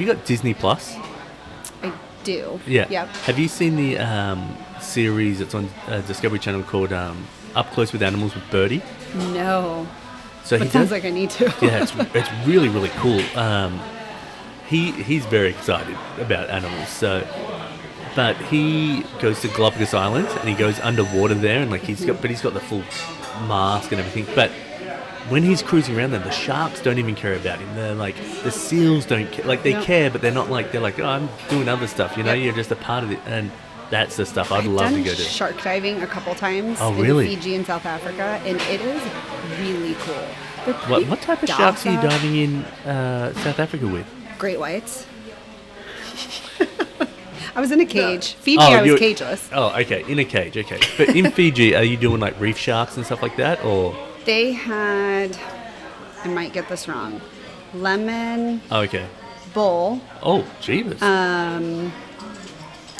B: got Disney Plus?
A: I do.
B: Yeah.
A: Yep.
B: Have you seen the series that's on Discovery Channel called Up Close with Animals with Birdie?
A: No.
B: So
A: it sounds like I need to.
B: Yeah, it's really, really cool. He's very excited about animals. So, but he goes to Galapagos Island and he goes underwater there, and like he's got the full mask and everything. But when he's cruising around there, the sharks don't even care about him. They're like, the seals don't care. Like, they care, but they're like, oh, I'm doing other stuff. You know, you're just a part of it. And that's the stuff I'd love to go to.
A: I've done shark diving a couple times
B: in
A: Fiji and South Africa, and it is really cool.
B: What type of sharks are you diving in South Africa with?
A: Great whites. I was in a cage. Fiji, I was cageless.
B: Oh, okay. In a cage, okay. But in Fiji, are you doing like reef sharks and stuff like that, or?
A: They had, I might get this wrong, lemon.
B: Oh, okay.
A: Bull.
B: Oh, jeebus.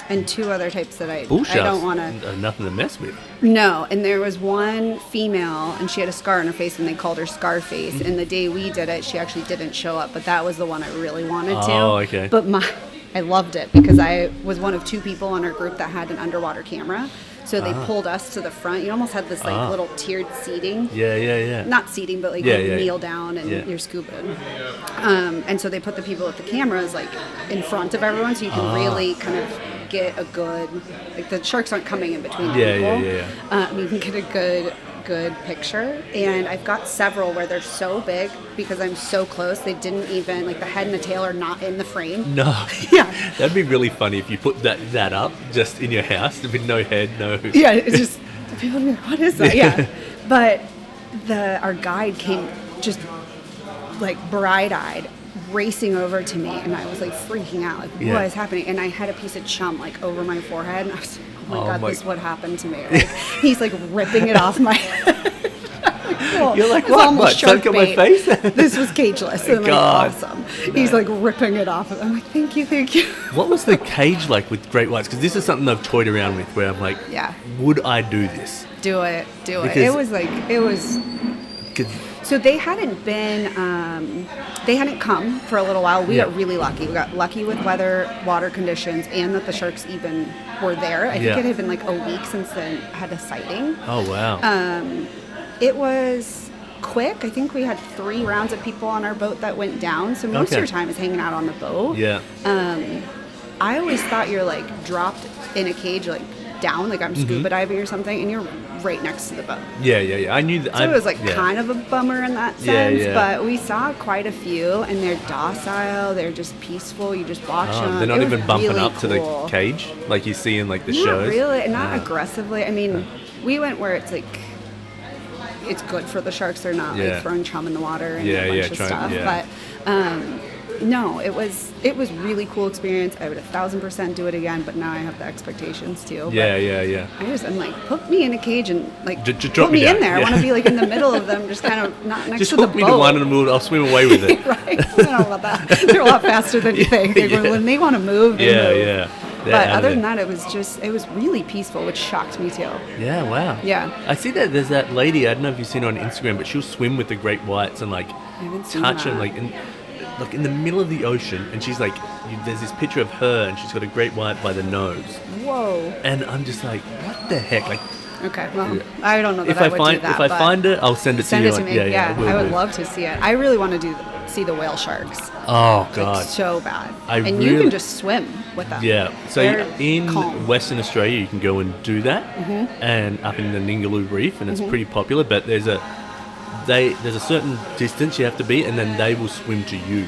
A: And two other types that I
B: don't
A: want to.
B: Nothing to mess with.
A: No, and there was one female, and she had a scar on her face, and they called her Scarface. And the day we did it, she actually didn't show up, but that was the one I really wanted to.
B: Oh, okay.
A: But I loved it because I was one of two people in our group that had an underwater camera. So they pulled us to the front. You almost had this like little tiered seating.
B: Yeah.
A: Not seating, but like you kneel down and you're scuba. And so they put the people with the cameras like in front of everyone, so you can really kind of get a good, like the sharks aren't coming in between people. You can get a good picture. And I've got several where they're so big because I'm so close, they didn't even, like the head and the tail are not in the frame.
B: No.
A: Yeah.
B: That'd be really funny if you put that up just in your house with no head, no.
A: Yeah, it's just, people are like, what is that? Yeah. But our guide came just like bright-eyed, racing over to me, and I was like freaking out, like what is happening? And I had a piece of chum like over my forehead, and I was like, oh my god, this is what happened to me. Like, he's like ripping it off my head. Cool.
B: You're like, what? Don't get my face?
A: This was cageless. And like, awesome. No. He's like ripping it off. I'm like, thank you.
B: What was the cage like with great whites? Because this is something I've toyed around with where I'm like, would I do this?
A: Do it. It was. So they hadn't come for a little while. We got really lucky. We got lucky with water conditions, and that the sharks even were there. I think it had been like a week since then had a sighting.
B: Oh, wow.
A: It was quick. I think we had 3 rounds of people on our boat that went down. So most of your time is hanging out on the boat.
B: Yeah.
A: I always thought you're like dropped in a cage, like down, like I'm scuba diving or something, and you're right next to the boat.
B: Yeah. I knew that.
A: So it was like kind of a bummer in that sense, but we saw quite a few, and they're docile, they're just peaceful, you just watch them.
B: They're not even bumping really up to the cage like you see in like the shows?
A: Not really, and not aggressively. I mean, we went where it's like, it's good for the sharks, they're not like throwing chum in the water and a bunch of stuff, but no, it was really cool experience. I would 1,000% do it again, but now I have the expectations too.
B: Yeah.
A: I'm like, put me in a cage and like
B: just
A: put me
B: down.
A: In there. I want to be like in the middle of them, just kind of not next
B: just
A: to the boat.
B: Just hook me to one and I'll swim away with it.
A: Right? I don't know about that. They're a lot faster than you think. When they want to move, they move.
B: Yeah.
A: But other than that, it was really peaceful, which shocked me too.
B: Yeah, wow.
A: Yeah.
B: I see that there's that lady, I don't know if you've seen her on Instagram, but she'll swim with the great whites and like touch them like in the middle of the ocean, and she's like, there's this picture of her and she's got a great white by the nose.
A: Whoa.
B: And I'm just like, what the heck? Like,
A: okay, well, I don't know that I would do that.
B: If I find it, I'll send it to you.
A: Send it to me, yeah. I would love to see it. I really want to see the whale sharks.
B: Oh, God.
A: Like, so bad. You can just swim with them.
B: Yeah. So in
A: calm.
B: Western Australia, you can go and do that, and up in the Ningaloo Reef, and it's pretty popular, but there's a certain distance you have to be, and then they will swim to you,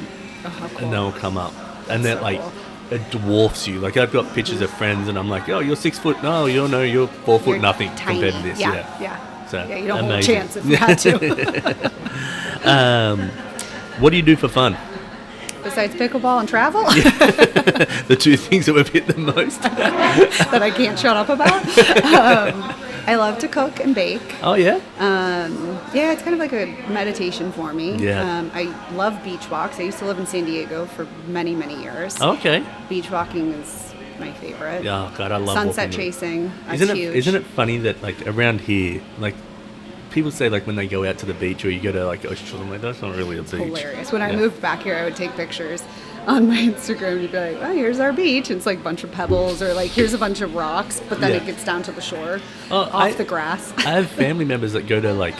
B: and they'll come up, and they're like, it dwarfs you. Like I've got pictures of friends, and I'm like, oh, you're 6 foot. No, you're 4 foot nothing
A: tiny.
B: compared to this.
A: Yeah.
B: So
A: you don't hold a chance if you had to.
B: What do you do for fun?
A: Besides pickleball and travel?
B: The two things that we've hit the most.
A: That I can't shut up about. I love to cook and bake.
B: Oh, yeah?
A: Yeah, it's kind of like a meditation for me.
B: Yeah.
A: I love beach walks. I used to live in San Diego for many, many years.
B: Okay.
A: Beach walking is my favorite.
B: Oh, God, I love
A: sunset chasing. That's huge.
B: Isn't it funny that, like, around here, like, people say, like, when they go out to the beach or you go to, like, ocean, I'm like, that's not really a beach.
A: Hilarious. When I moved back here, I would take pictures on my Instagram. You'd be like, oh, here's our beach. And it's like a bunch of pebbles, or like, here's a bunch of rocks, but then it gets down to the shore, off the grass.
B: I have family members that go to, like,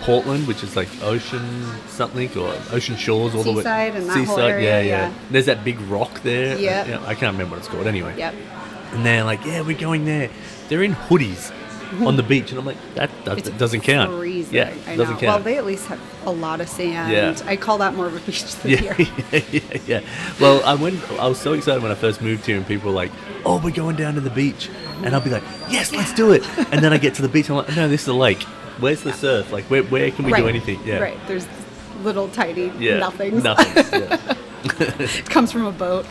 B: Portland, which is like ocean something, or ocean shores, all
A: Seaside,
B: the way.
A: And that whole area, yeah.
B: There's that big rock there.
A: Yeah.
B: I can't remember what it's called anyway.
A: Yep.
B: And they're like, yeah, we're going there. They're in hoodies on the beach, and I'm like, that doesn't count.
A: Freezing.
B: Yeah,
A: I
B: doesn't
A: know.
B: count.
A: Well, they at least have a lot of sand.
B: Yeah.
A: I call that more of a beach than here.
B: Yeah. Well, I was so excited when I first moved here, and people were like, oh, we're going down to the beach. And I'll be like, yes, let's do it. And then I get to the beach, and I'm like, no, this is a lake. Where's the surf? Like, where can we do anything? Yeah.
A: Right. There's little tiny nothings.
B: Nothings, yeah.
A: It comes from a boat.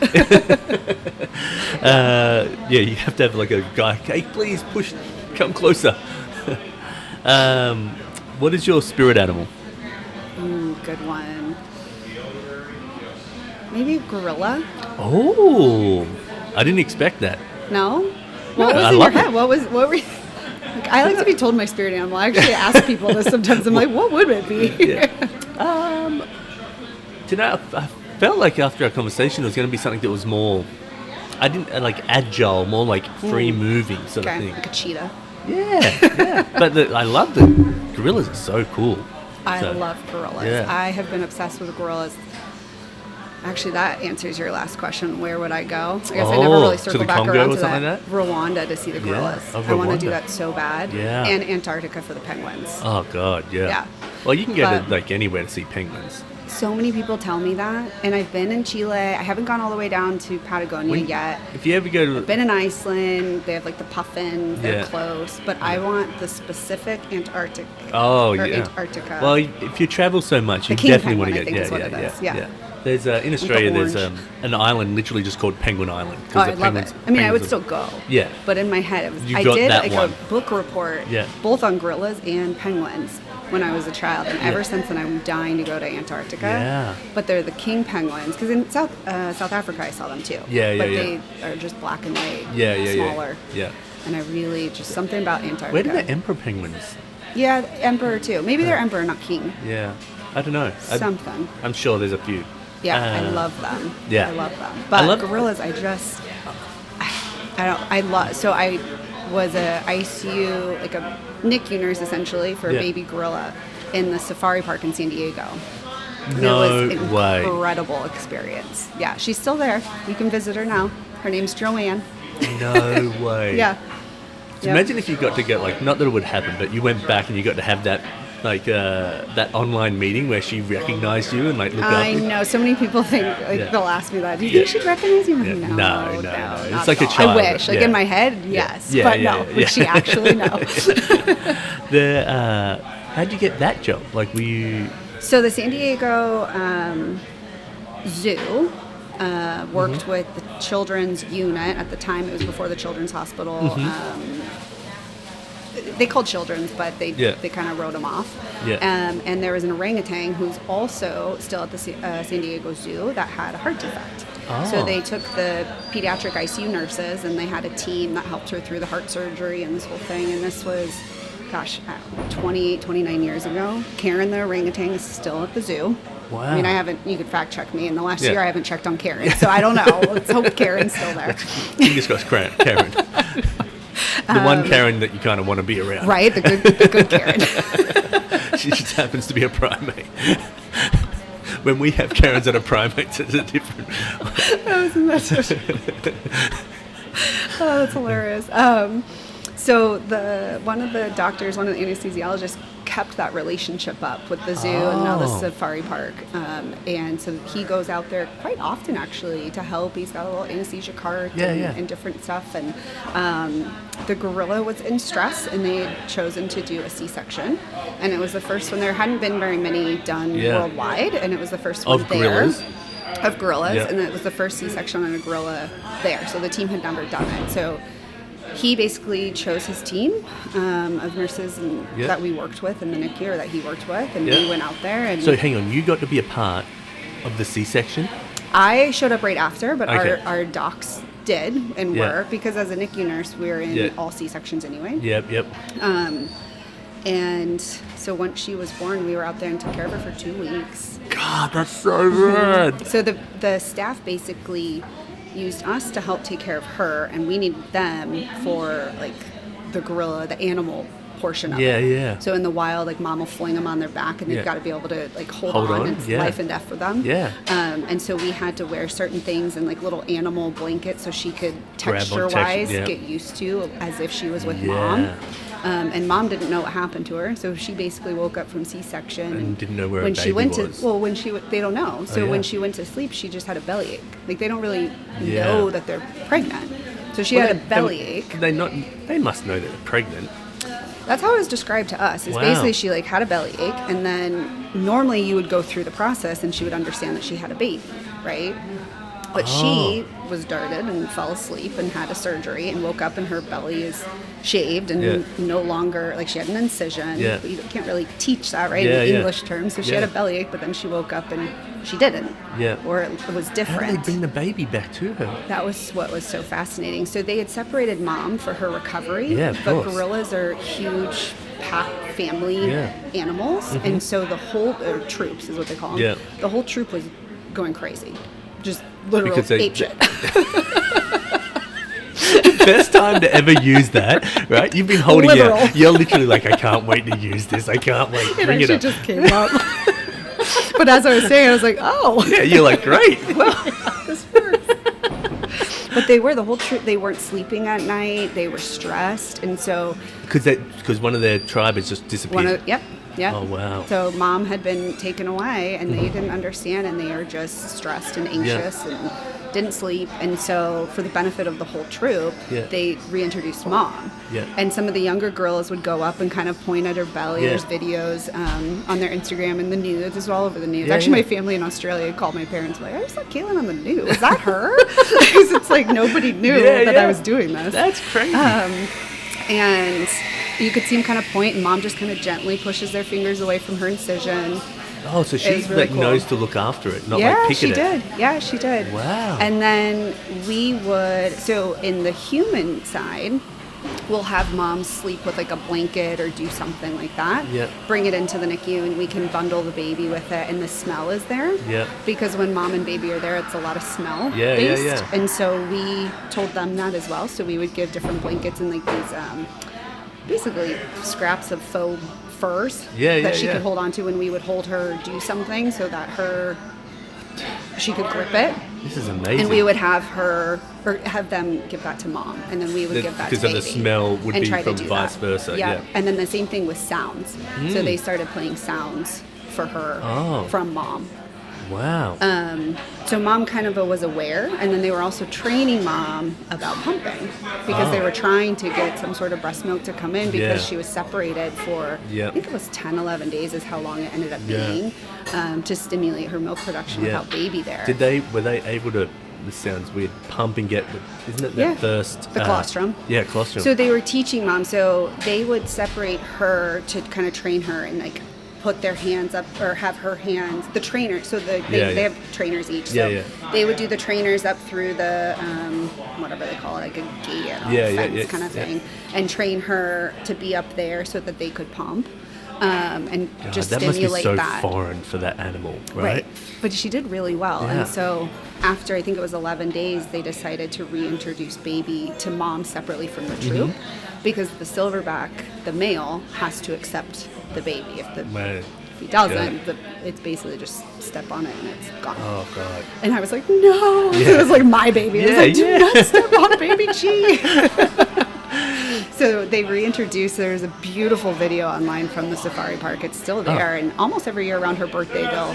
B: You have to have like a guy. Hey, please push, come closer. What is your spirit animal?
A: Good one. Maybe a gorilla.
B: Oh, I didn't expect that.
A: No? What was in your head? What were you... Like, I like to be told my spirit animal. I actually ask people this sometimes. I'm like, what would it be?
B: I felt like after our conversation, it was going to be something that was more, like agile, more like free moving sort of thing.
A: Like a cheetah.
B: Yeah. But I love the gorillas are so cool.
A: I love gorillas. Yeah. I have been obsessed with gorillas. Actually, that answers your last question. Where would I go? I guess I never really circled back
B: Congo
A: around to
B: that.
A: Rwanda to see the gorillas. I want to do that so bad.
B: Yeah.
A: And Antarctica for the penguins.
B: Oh, God, yeah. Well, you can go to like anywhere to see penguins.
A: So many people tell me that, and I've been in Chile. I haven't gone all the way down to Patagonia yet.
B: If you ever go to...
A: I've been in Iceland. They have like the puffins. They're close. But I want the specific Antarctica.
B: Oh,
A: Antarctica.
B: Well, if you travel so much, you definitely want to get...
A: Yeah.
B: There's in Australia. There's an island literally just called Penguin Island.
A: Oh, I love it. I mean, I would still go.
B: Yeah.
A: But in my head, I did like a book report, both on gorillas and penguins when I was a child, and ever since then, I'm dying to go to Antarctica. Yeah. But they're the king penguins, because in South Africa, I saw them too.
B: Yeah.
A: But they are just black and white. Smaller.
B: Yeah.
A: And I really just something about Antarctica.
B: Where do the emperor penguins?
A: Yeah, emperor too. Maybe they're emperor, not king.
B: Yeah. I don't know.
A: Something.
B: I'm sure there's a few.
A: Yeah, I love them.
B: Yeah.
A: I love them. But gorillas, I was a ICU, like a NICU nurse essentially for a baby gorilla in the safari park in San Diego.
B: No
A: way. It was an incredible experience. Yeah, she's still there. You can visit her now. Her name's Joanne.
B: No way.
A: Yeah.
B: So imagine if you got to get, like, not that it would happen, but you went back and you got to have that, like, that online meeting where she recognized you and, like, looked up.
A: I know. So many people think, they'll ask me that. Do you think she'd recognize you? No.
B: It's like a child.
A: I wish. Like, in my head, yes. But no. Would she actually know?
B: How'd you get that job? Like, were you...
A: So the San Diego Zoo worked with the children's unit. At the time, it was before the Children's Hospital. They called children's, but they kind of wrote them off. And there was an orangutan who's also still at the San Diego Zoo that had a heart defect. So they took the pediatric ICU nurses, and they had a team that helped her through the heart surgery and this whole thing. And this was, 28, 29 years ago. Karen the orangutan is still at the zoo.
B: Wow.
A: I mean, you could fact check me. In the last year, I haven't checked on Karen, so I don't know. Let's hope Karen's still there.
B: Fingers crossed, Karen. The one Karen that you kind of want to be around.
A: Right, the good Karen.
B: She just happens to be a primate. When we have Karens that are primates, it's a different...
A: That's hilarious. So one of the anesthesiologists kept that relationship up with the zoo and now the safari park. And so he goes out there quite often, actually, to help. He's got a little anesthesia cart and different stuff. And the gorilla was in stress, and they had chosen to do a C-section. And it was the first one. There hadn't been very many done worldwide, and it was the first one of gorillas. And it was the first C-section on a gorilla there. So the team had never done it. So he basically chose his team of nurses that we worked with in the NICU, or that he worked with, and we went out there. And
B: so hang on, you got to be a part of the C-section? I
A: showed up right after, but our docs did and were, because as a NICU nurse, we were in all C-sections anyway.
B: Yep.
A: And so once she was born, we were out there and took care of her for 2 weeks.
B: God, that's so rad.
A: So the staff basically used us to help take care of her, and we needed them for, like, the gorilla, the animal portion of it. Yeah. So in the wild, like, mom will fling them on their back, and they've got to be able to, like, hold on. It's life and death for them. Yeah. And so we had to wear certain things and, like, little animal blankets so she could texture-wise get used to as if she was with mom. And mom didn't know what happened to her, so she basically woke up from C-section
B: and didn't know where
A: when
B: her
A: she went
B: was.
A: They don't know. So when she went to sleep, she just had a bellyache. Like, they don't really know that they're pregnant. So she had a bellyache.
B: They must know that they're pregnant.
A: That's how it was described to us. It's basically she, like, had a bellyache, and then normally you would go through the process and she would understand that she had a baby, right? But she was darted and fell asleep and had a surgery and woke up and her belly is shaved and no longer, like, she had an incision.
B: Yeah.
A: But you can't really teach that, right, in English terms. So she had a bellyache, but then she woke up and she didn't.
B: Yeah.
A: Or it was different.
B: How did they bring the baby back to her?
A: That was what was so fascinating. So they had separated mom for her recovery.
B: Yeah, of course.
A: Gorillas are huge pack family animals. And so the whole, troops is what they call them.
B: Yeah.
A: The whole troop was going crazy. Just literal ape shit.
B: Best time to ever use that, right? You've been holding it. You're literally like, I can't wait to use this. I can't wait. Bring it up.
A: It just came up. But as I was saying, I was like, oh.
B: Yeah, you're like, great. Well,
A: this works. But they were the whole troop. They weren't sleeping at night. They were stressed, and so
B: because one of their tribe has just disappeared.
A: Yep.
B: Oh wow.
A: So mom had been taken away, and they didn't understand, and they are just stressed and anxious and didn't sleep. And so, for the benefit of the whole troop, they reintroduced mom.
B: Yeah.
A: And some of the younger girls would go up and kind of point at her belly. There's videos on their Instagram and the news. It's all over the news. Actually, my family in Australia called my parents, like, I saw Caitlin on the news. Is that her? Because it's like nobody knew that I was doing this.
B: That's crazy.
A: And you could see him kind of point, and mom just kind of gently pushes their fingers away from her incision.
B: Oh, so she
A: really
B: like
A: cool.
B: knows to look after it, not like pick
A: she
B: at it.
A: did. Yeah, she did.
B: Wow.
A: And then we would, so in the human side, we'll have mom sleep with like a blanket or do something like that.
B: Yeah.
A: Bring it into the NICU, and we can bundle the baby with it, and the smell is there.
B: Yeah.
A: Because when mom and baby are there, it's a lot of smell
B: Yeah.
A: based. And so we told them that as well. So we would give different blankets and like these basically scraps of faux furs that she could hold on to, and we would hold her do something so that she could grip it.
B: This is amazing.
A: And we would have her, or have them give that to mom, and then we would give that to baby.
B: Because of the smell would
A: and
B: be
A: try
B: from
A: to do
B: vice versa. Yeah.
A: And then the same thing with sounds. So they started playing sounds for her from mom.
B: Wow.
A: So mom kind of was aware, and then they were also training mom about pumping because they were trying to get some sort of breast milk to come in because she was separated for, I think it was 10, 11 days is how long it ended up being, to stimulate her milk production without baby there.
B: Were they able to, this sounds weird, pump and get, isn't it that first?
A: The colostrum.
B: Yeah, colostrum.
A: So they were teaching mom, so they would separate her to kind of train her and like put their hands up, or have her hands, the trainer, so they have trainers each, so they would do the trainers up through the whatever they call it, like a gate fence kind of thing, and train her to be up there so that they could pump and just
B: that
A: stimulate
B: must be so
A: that.
B: Foreign for that animal, right?
A: But she did really well, and so after I think it was 11 days, they decided to reintroduce baby to mom separately from the troop, because the silverback, the male, has to accept the baby. If he doesn't, it's basically just step on it and it's gone.
B: Oh god!
A: And I was like, no, it was like my baby. I was like, do not step on baby G. So they reintroduced. There's a beautiful video online from the safari park. It's still there, and almost every year around her birthday they'll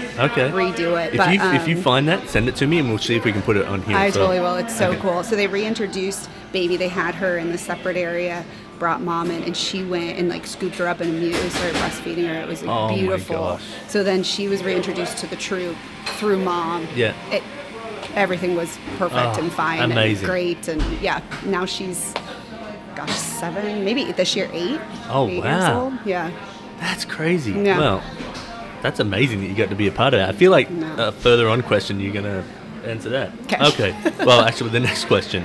A: redo it.
B: If you find that, send it to me and we'll see if we can put it on here.
A: I totally will. It's so cool. So they reintroduced baby. They had her in the separate area, brought mom in, and she went and like scooped her up and immediately started breastfeeding her. It was beautiful.
B: My gosh.
A: So then she was reintroduced to the troop through mom. Everything was perfect and fine and great, and now she's 7, maybe this year 8.
B: Oh
A: 8
B: wow!
A: years old. Yeah,
B: that's crazy.
A: Yeah.
B: Well, that's amazing that you got to be a part of that. I feel like a further on question you're gonna answer that. Okay. Well, actually, the next question: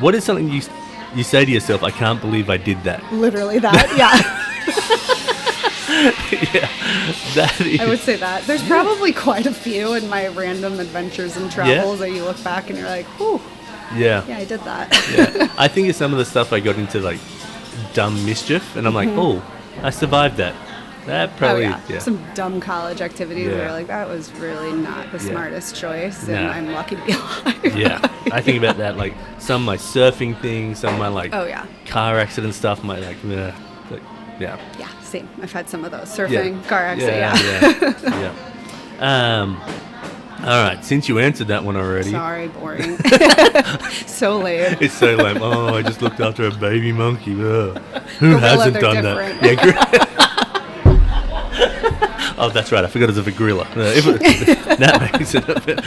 B: what is something you say to yourself, I can't believe I did that?
A: Literally that. Yeah.
B: That is.
A: I would say that. There's probably quite a few in my random adventures and travels that you look back and you're like, whew. Yeah, I did that.
B: I think of some of the stuff I got into, like dumb mischief, and I'm like, I survived that. That probably,
A: some dumb college activities where like, that was really not the smartest choice, and I'm lucky to be alive.
B: I think about that, like some of my surfing things, some of my like car accident stuff, my yeah,
A: same. I've had some of those surfing, car accident.
B: All right, since you answered that one already.
A: Sorry, boring. So lame.
B: It's so lame. Oh, I just looked after a baby monkey. Ugh. Who hasn't done
A: different.
B: that? Oh, that's right. I forgot it was a gorilla. That makes it a bit.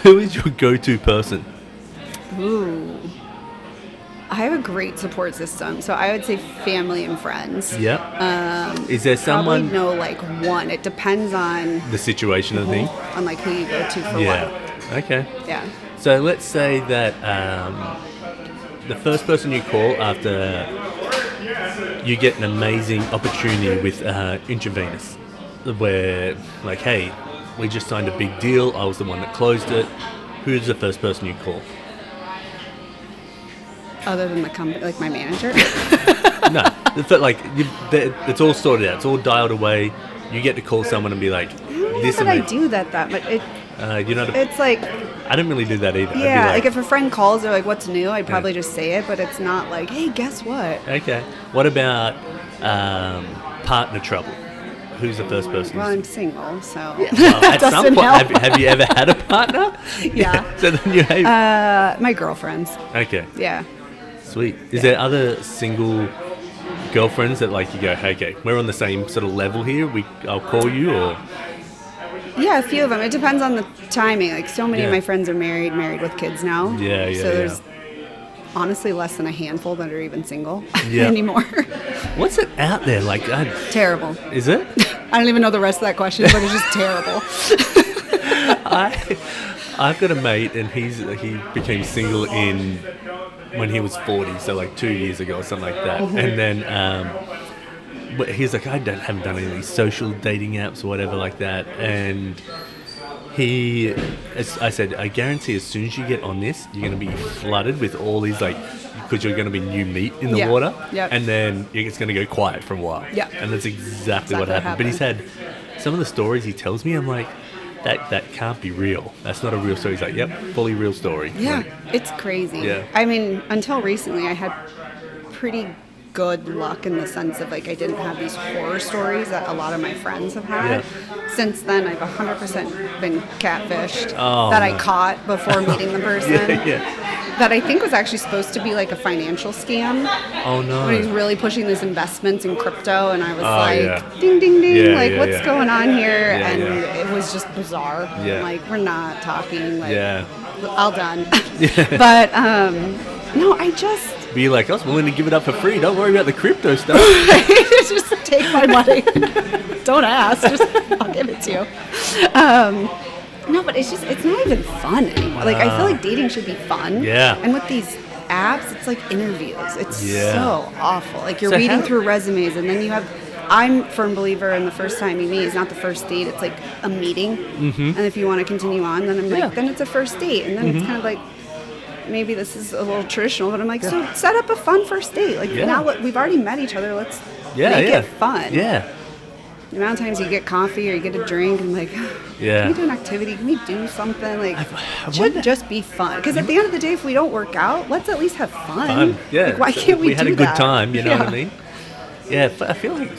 B: Who is your go-to person?
A: Ooh. I have a great support system, so I would say family and friends.
B: Yep. Is there someone?
A: Probably no, like one. It depends on
B: the situation of the thing.
A: On like who you go to for what.
B: Okay.
A: Yeah.
B: So let's say that the first person you call after you get an amazing opportunity with intravenous, where like, hey, we just signed a big deal. I was the one that closed it. Who's the first person you call?
A: Other than the company, like my manager?
B: No, it's all sorted out. It's all dialed away. You get to call someone and be like, "This."
A: I do that much. It's like
B: I don't really do that either.
A: Yeah, like if a friend calls, they're like, "What's new?" I'd probably just say it, but it's not like, "Hey, guess what?"
B: Okay. What about partner trouble? Who's the first person?
A: Well, I'm single, so
B: well, at some point, have you ever had a partner?
A: Yeah.
B: So then you have
A: my girlfriends.
B: Okay.
A: Yeah.
B: Sweet. Is there other single girlfriends that like you go, hey, okay, we're on the same sort of level here. I'll call you, or
A: yeah, a few of them. It depends on the timing. Like so many of my friends are married with kids now.
B: Yeah.
A: So there's honestly less than a handful that are even single anymore.
B: What's it out there like?
A: Terrible.
B: Is it?
A: I don't even know the rest of that question, but it's just terrible.
B: I've got a mate, and he became single when he was 40, so like 2 years ago or something like that. Mm-hmm. And then he's like, haven't done any of these social dating apps or whatever like that. And I said, I guarantee as soon as you get on this, you're going to be flooded with all these because you're going to be new meat in the water.
A: Yep.
B: And then it's going to go quiet for a while.
A: Yeah.
B: And that's exactly what happened. But he's had some of the stories he tells me, I'm like, that can't be real. That's not a real story. He's like, yep, fully real story.
A: Yeah, it's crazy.
B: Yeah.
A: I mean, until recently, I had pretty good luck in the sense of like I didn't have these horror stories that a lot of my friends have had. Yeah. Since then, I've 100% been catfished I caught before meeting the person. That I think was actually supposed to be like a financial scam.
B: Oh no!
A: But he's really pushing these investments in crypto, and I was ding, ding, ding, what's going on here? It was just bizarre.
B: Yeah.
A: Like we're not talking. Like, all done. But no, I just
B: be like, I was willing to give it up for free. Don't worry about the crypto stuff.
A: Just take my money. Don't ask. I'll give it to you. No, but it's not even fun anymore. Like, I feel like dating should be fun.
B: Yeah.
A: And with these apps, it's like interviews. It's so awful. Like, you're reading through resumes, and then I'm a firm believer in the first time you meet is not the first date. It's like a meeting. Mm-hmm. And if you want to continue on, then I'm like, then it's a first date. And then it's kind of like, maybe this is a little traditional, but I'm like, so set up a fun first date. Like, now we've already met each other. Let's make it fun.
B: Yeah.
A: The amount of times you get coffee or you get a drink and like, can we do an activity? Can we do something? Like, it should just be fun. Because at the end of the day, if we don't work out, let's at least have fun.
B: Yeah.
A: Like, why can't we do that?
B: We had a good time, you know what I mean? Yeah, I feel like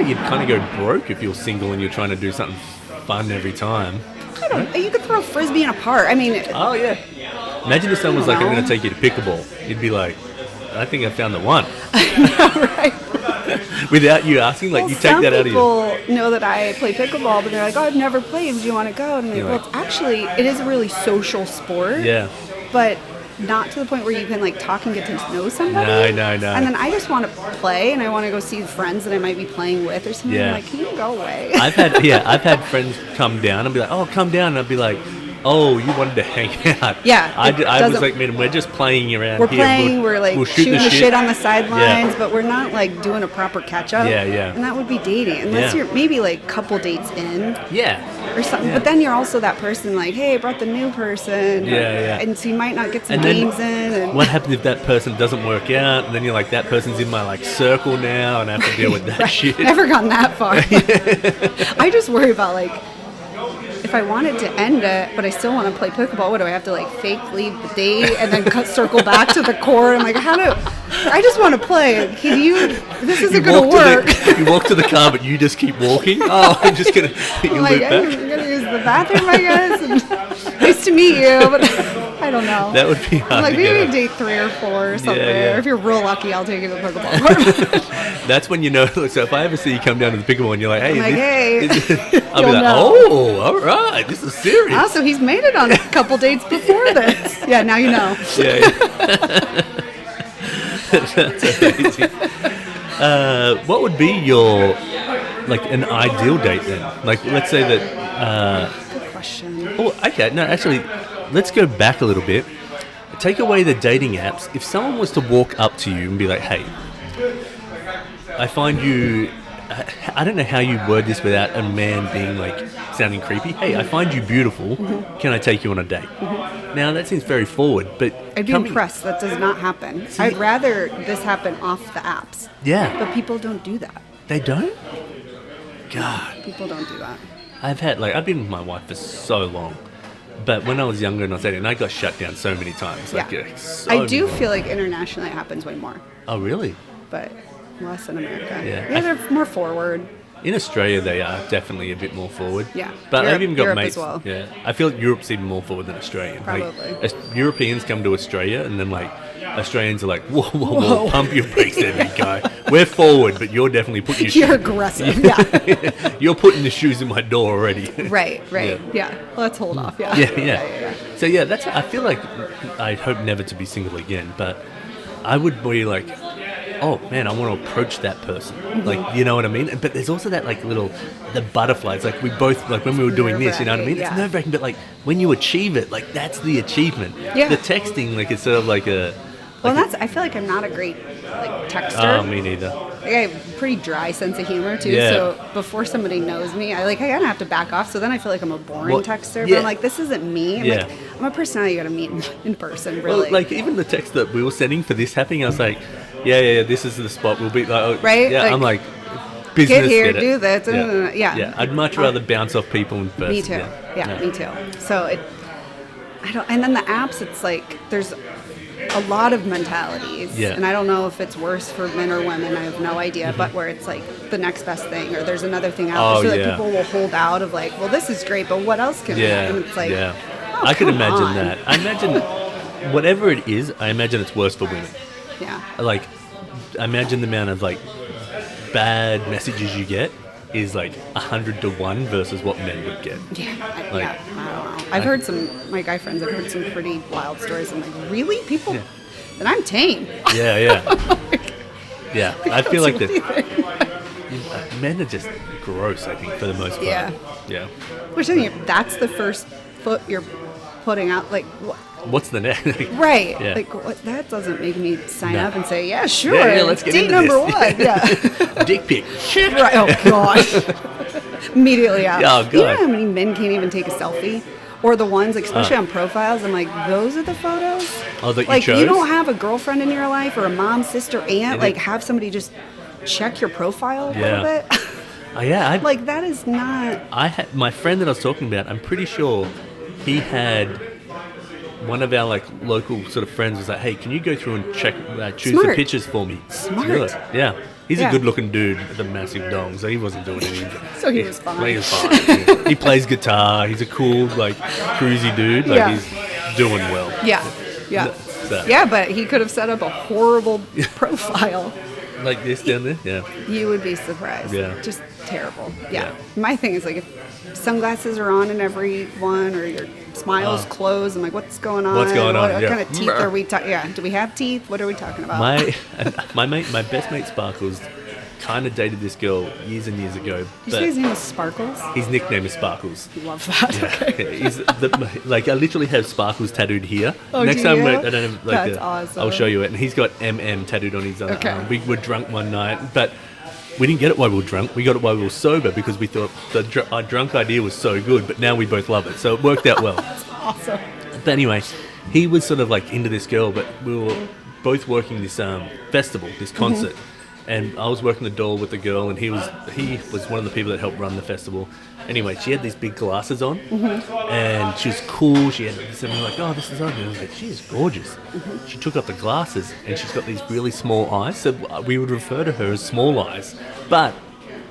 B: you'd kind of go broke if you're single and you're trying to do something fun every time.
A: I don't know. You could throw frisbee in a park. I mean...
B: Oh, yeah. Imagine if someone was like, I'm going to take you to pickleball. You'd be like, I think I found the one.
A: I know, right?
B: Without you asking, like, you take that out of you.
A: Some people know that I play pickleball, but they're like, I've never played. Do you want to go? And I'm like, it is a really social sport. Yeah. But not to the point where you can, like, talk and get to know somebody.
B: No.
A: And then I just want to play, and I want to go see friends that I might be playing with or something. I'm like, can you go away?
B: I've had friends come down and be like, oh, come down. And I'd be like, oh, you wanted to hang out.
A: Yeah.
B: I was like, man, we're just playing around
A: here.
B: We're
A: playing, we're like shooting the shit on the sidelines, but we're not like doing a proper catch up.
B: Yeah.
A: And that would be dating. Unless you're maybe like couple dates in.
B: Yeah.
A: Or something. But then you're also that person like, hey, I brought the new person.
B: Yeah.
A: And so you might not get some games in. And
B: what happens if that person doesn't work out? And then you're like, that person's in my like circle now and I have to deal with that shit.
A: Never gone that far. I just worry about like, if I wanted to end it, but I still want to play pickleball, what do I have to like fake leave the date and then circle back to the court? I'm like, I just want to play. This isn't going to work.
B: You walk to the car, but you just keep walking. Oh, I'm just going to hit your loop back.
A: I'm going to use the bathroom, I guess. And, nice to meet you, but I don't know.
B: That would be hard.
A: I'm like, maybe date 3 or 4 or something. Or if you're real lucky, I'll take you to the pickleball court.
B: That's when you know. So if I ever see you come down to the pickleball and you're like, hey, I'll be like, oh, all right, this is serious.
A: Ah, so he's made it on a couple dates before this. Yeah, now you know.
B: Yeah. That's amazing. What would be your, like, an ideal date then? Like, let's say that...
A: Good question.
B: Oh, okay. No, actually, let's go back a little bit. Take away the dating apps. If someone was to walk up to you and be like, hey, I find you... I don't know how you word this without a man being, like, sounding creepy. Hey, I find you beautiful. Mm-hmm. Can I take you on a date? Mm-hmm. Now, that seems very forward, but...
A: I'd be impressed. That does not happen. See, I'd rather this happen off the apps.
B: Yeah.
A: But people don't do that.
B: They don't? God.
A: People don't do that.
B: I've been with my wife for so long. But when I was younger and I was dating, I got shut down so many times.
A: Yeah.
B: Like,
A: I do feel like internationally it happens way more.
B: Oh, really?
A: But less in America.
B: Yeah,
A: they're more forward.
B: In Australia, they are definitely a bit more forward.
A: Yeah.
B: But I've even got
A: Europe
B: mates.
A: As well.
B: Yeah. I feel like Europe's even more forward than Australian.
A: Probably.
B: Like, Europeans come to Australia and then, like, Australians are like, whoa, pump your brakes there, big guy. We're forward, but you're definitely putting your
A: You're aggressive, yeah.
B: You're putting the shoes in my door already.
A: Right. Yeah. Let's hold off, yeah.
B: Yeah. So, yeah, I feel like I hope never to be single again, but I would be like, oh, man, I want to approach that person. Mm-hmm. Like, you know what I mean? But there's also that, like, the butterflies. Like, we both, like, when we were doing this, you know what I mean?
A: Yeah.
B: It's nerve-wracking, but, like, when you achieve it, like, that's the achievement.
A: Yeah.
B: The texting, like, it's sort of like a...
A: Well, I feel like I'm not a great, like, texter.
B: Oh, me neither.
A: Like, I have a pretty dry sense of humor, too.
B: Yeah.
A: So before somebody knows me, I kind of have to back off. So then I feel like I'm a boring texter.
B: Yeah.
A: But I'm like, this isn't me. I'm a personality you got to meet in person, really.
B: Well, like, even the text that we were sending for this happening, I was like, yeah, this is the spot. We'll be like, oh,
A: right?
B: Yeah,
A: like,
B: I'm like, business,
A: get here,
B: get
A: do this.
B: Yeah, I'd much rather bounce off people in person.
A: Me too. Yeah, me too. So and then the apps, it's like, there's a lot of mentalities.
B: Yeah.
A: And I don't know if it's worse for men or women. I have no idea. Mm-hmm. But where it's like the next best thing, or there's another thing out there. So that people will hold out of like, well, this is great, but what else can we do? And it's like,
B: I can imagine that. I imagine whatever it is, I imagine it's worse for women.
A: Yeah.
B: Like, I imagine the amount of like bad messages you get is like 100 to 1 versus what men would get.
A: Yeah, I don't know. I've heard my guy friends, I've heard some pretty wild stories. I'm like, really? People? Yeah. Then I'm tame. Yeah.
B: Yeah, I feel like men are just gross, I think, for the most part. Yeah.
A: Which I think that's the first foot you're putting out, like,
B: what's the next?
A: Right.
B: Yeah.
A: Like, that doesn't make me sign up and say, yeah, sure.
B: Yeah, let's get into
A: number
B: this.
A: 1. Yeah.
B: Dick pic.
A: Right. Oh, gosh. Immediately out.
B: Oh, God.
A: You know how many men can't even take a selfie? Or the ones, like, especially on profiles, I'm like, those are the photos?
B: Oh, that
A: like,
B: you chose?
A: You don't have a girlfriend in your life or a mom, sister, aunt, like, have somebody just check your profile a little bit?
B: Oh, yeah.
A: Like, that is not...
B: I had my friend that I was talking about, I'm pretty sure he had... One of our like local sort of friends was like, "Hey, can you go through and choose the pictures for me?"
A: Smart.
B: Yeah. He's a good-looking dude with a massive dong, so he wasn't doing anything.
A: So he was fine.
B: He was fine. He plays guitar. He's a cool, like, cruisy dude. Like, he's doing well.
A: Yeah.
B: So.
A: Yeah, but he could have set up a horrible profile.
B: Like this down there? Yeah.
A: You would be surprised.
B: Yeah.
A: Just terrible. Yeah. My thing is, like, if sunglasses are on in every one, or your smile's closed, I'm like, what's going on?
B: What
A: kind of teeth are we talking? Yeah. Do we have teeth? What are we talking about?
B: My best mate Sparkles kind of dated this girl years and years ago.
A: You say his name is Sparkles?
B: His nickname is Sparkles.
A: Love that.
B: Yeah. Okay. Like, I literally have Sparkles tattooed here.
A: Oh,
B: Next time I don't have, like,
A: that's awesome.
B: I'll show you it. And he's got MM tattooed on his arm. We were drunk one night, but we didn't get it while we were drunk. We got it while we were sober because we thought our drunk idea was so good, but now we both love it. So it worked out well.
A: That's awesome.
B: But anyway, he was sort of like into this girl, but we were both working this festival, this concert. Mm-hmm. And I was working the door with the girl, and he was one of the people that helped run the festival. Anyway, she had these big glasses on, and she was cool. She had something like, oh, this is ugly. I was like, she is gorgeous. Mm-hmm. She took off the glasses, and she's got these really small eyes. So we would refer to her as small eyes. But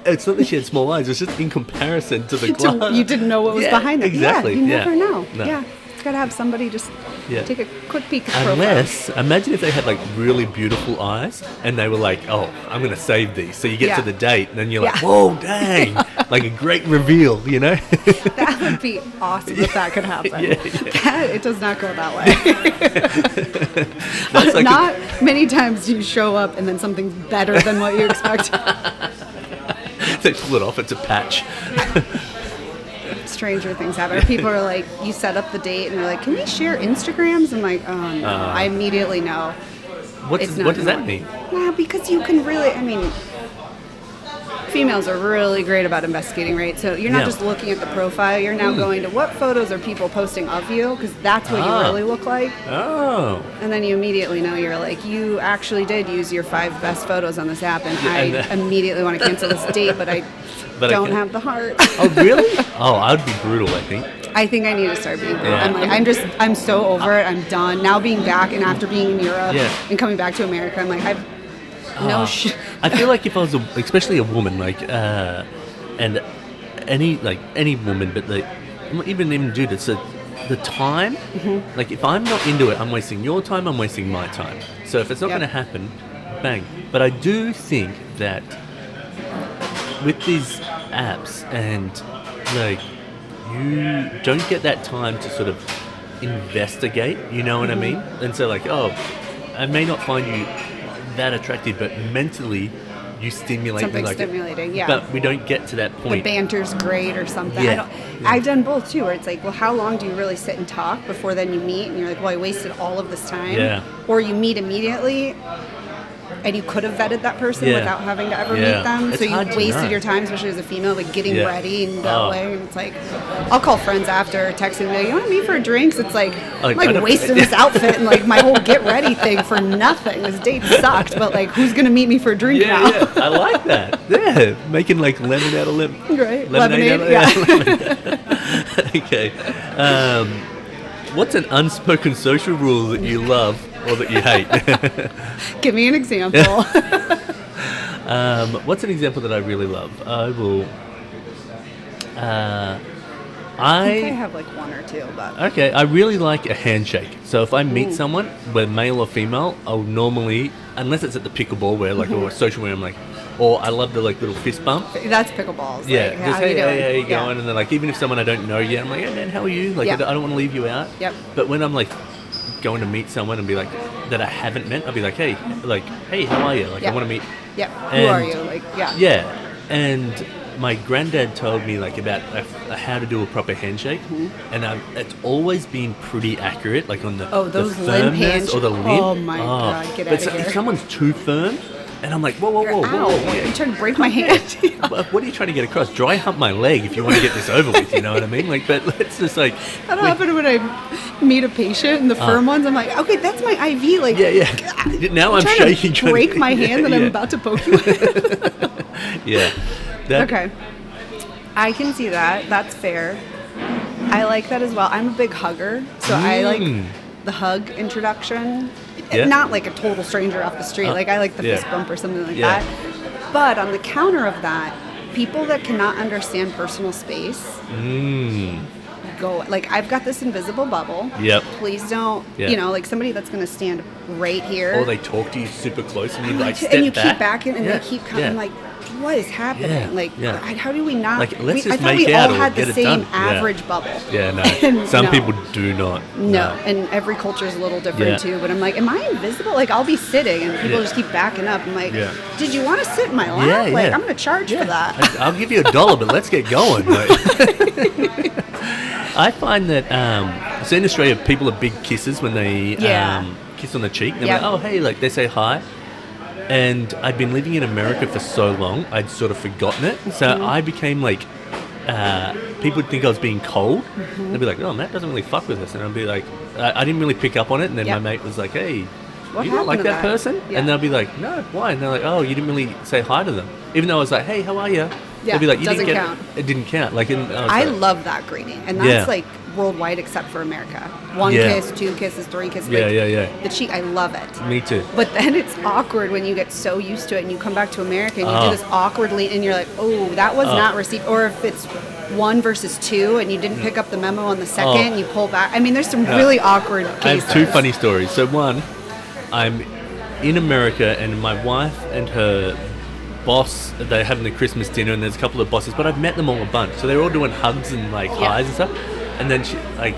B: it's not that she had small eyes. It's just in comparison to the glasses.
A: You didn't know what was behind them.
B: Exactly.
A: Yeah, you never know.
B: No.
A: Yeah, it's got to have somebody just take a quick peek at
B: Unless, imagine if they had like really beautiful eyes and they were like, oh, I'm going to save these. So you get to the date and then you're like, whoa, dang, like a great reveal, you know?
A: That would be awesome if that could happen. It does not go that way.
B: That's like
A: not many times you show up and then something's better than what you expect.
B: They pull it off, it's a patch.
A: Stranger things happen. People are like, you set up the date and they're like, can we share Instagrams? I'm like, oh no. I immediately know.
B: What does that mean?
A: Well, because you can really, females are really great about investigating, right? So you're not just looking at the profile, you're now going to what photos are people posting of you, because that's what you really look like.
B: Oh.
A: And then you immediately know, you're like, you actually did use your 5 best photos on this app, and I immediately want to cancel this date, but I don't have the heart.
B: Oh, really? Oh, I would be brutal, I think.
A: I think I need to start being brutal. I'm so over it. I'm done. Now being back and after being in Europe and coming back to America, I'm like,
B: I feel like if I was, especially a woman, like, and any woman, but even dude, it's the time. Like, if I'm not into it, I'm wasting your time. I'm wasting my time. So if it's not going to happen, bang. But I do think that with these apps and like, you don't get that time to sort of investigate. You know what I mean? And so like, oh, I may not find you that attractive, but mentally you stimulate
A: something
B: me, like
A: stimulating,
B: but we don't get to that point.
A: The banter's great or something. I've done both too, where it's like, well, how long do you really sit and talk before then you meet and you're like, well, I wasted all of this time. Or you meet immediately and you could have vetted that person without having to ever meet them.
B: It's
A: so you wasted your time, especially as a female, like getting ready and that way. And it's like, I'll call friends after, text and be like, you want to meet for drinks? It's like, I'm like wasting this outfit and like my whole get ready thing for nothing. This date sucked, but like, who's going to meet me for a drink now?
B: Yeah, I like that. Yeah, making like lemon out of lemon.
A: Right,
B: lemonade.
A: Out of
B: lemon. Okay. What's an unspoken social rule that you love or that you hate?
A: Give me an example.
B: What's an example that I really love? I will.
A: I think I have like one or two, but
B: okay. I really like a handshake. So if I meet someone, whether male or female, I'll normally, unless it's at the pickleball where like or social where I'm like, or I love the like little fist bump.
A: That's pickleballs.
B: Yeah,
A: like,
B: just how you going? And then like even if someone I don't know yet, I'm like, hey man, how are you? Like I don't want to leave you out.
A: Yep.
B: But when I'm like going to meet someone and be like that I haven't met, I'll be like, hey, how are you? Like I want to meet.
A: Yep. Who are you? Like
B: Yeah, and my granddad told me like about how to do a proper handshake, and it's always been pretty accurate, like on the
A: those
B: the
A: limp
B: firmness or the limp.
A: Oh my god, get out of here!
B: If someone's too firm, and I'm like, whoa,
A: you're trying to break my hand.
B: What are you trying to get across? Dry hump my leg if you want to get this over with. You know what I mean? Like, but let's just like.
A: That'll happen when I meet a patient and the firm ones. I'm like, okay, that's my IV. Like,
B: Now I'm shaking.
A: To break my hand that I'm about to poke you with. Okay, I can see that. That's fair. I like that as well. I'm a big hugger, so I like the hug introduction. Not like a total stranger off the street. Like I like the fist bump or something like that. But on the counter of that, people that cannot understand personal space go like, I've got this invisible bubble.
B: Yep.
A: Please don't. You know, like somebody that's going to stand right here.
B: Or they talk to you super close and you like step
A: and you
B: back.
A: keep back and they keep coming like. What is happening? Like, how do we not?
B: Like, let's just
A: I thought
B: make
A: we
B: out
A: all
B: or
A: had
B: get
A: the
B: it
A: same
B: done.
A: average bubble.
B: Yeah, no. Some people do not.
A: No, and every culture is a little different too. But I'm like, am I invisible? Like, I'll be sitting and people just keep backing up. I'm like, did you want to sit in my lap? Like, I'm going to charge for that.
B: I'll give you $1, but let's get going. I find that, so in Australia, people are big kissers when they kiss on the cheek. They're like, oh, hey, like they say hi. And I'd been living in America for so long, I'd sort of forgotten it. So I became like, people would think I was being cold. They'd be like, oh, Matt doesn't really fuck with us. And I'd be like, I didn't really pick up on it. And then my mate was like, hey, you don't like that person? And they'll be like, no, why? And they're like, oh, you didn't really say hi to them. Even though I was like, hey, how are you?
A: Yeah,
B: they'd be like,
A: it doesn't count.
B: It didn't count. Like,
A: I love that greeting. And that's like worldwide except for America. 1 kiss, 2 kisses, 3 kisses. The cheek, I love it.
B: Me too.
A: But then it's awkward when you get so used to it and you come back to America and you do this awkwardly and you're like, oh, that was not received. Or if it's 1 versus 2 and you didn't pick up the memo on the second and you pull back. I mean, there's some really awkward cases.
B: I have 2 funny stories. So one, I'm in America and my wife and her boss, they're having the Christmas dinner and there's a couple of bosses, but I've met them all a bunch. So they're all doing hugs and like highs and stuff. And then she, like,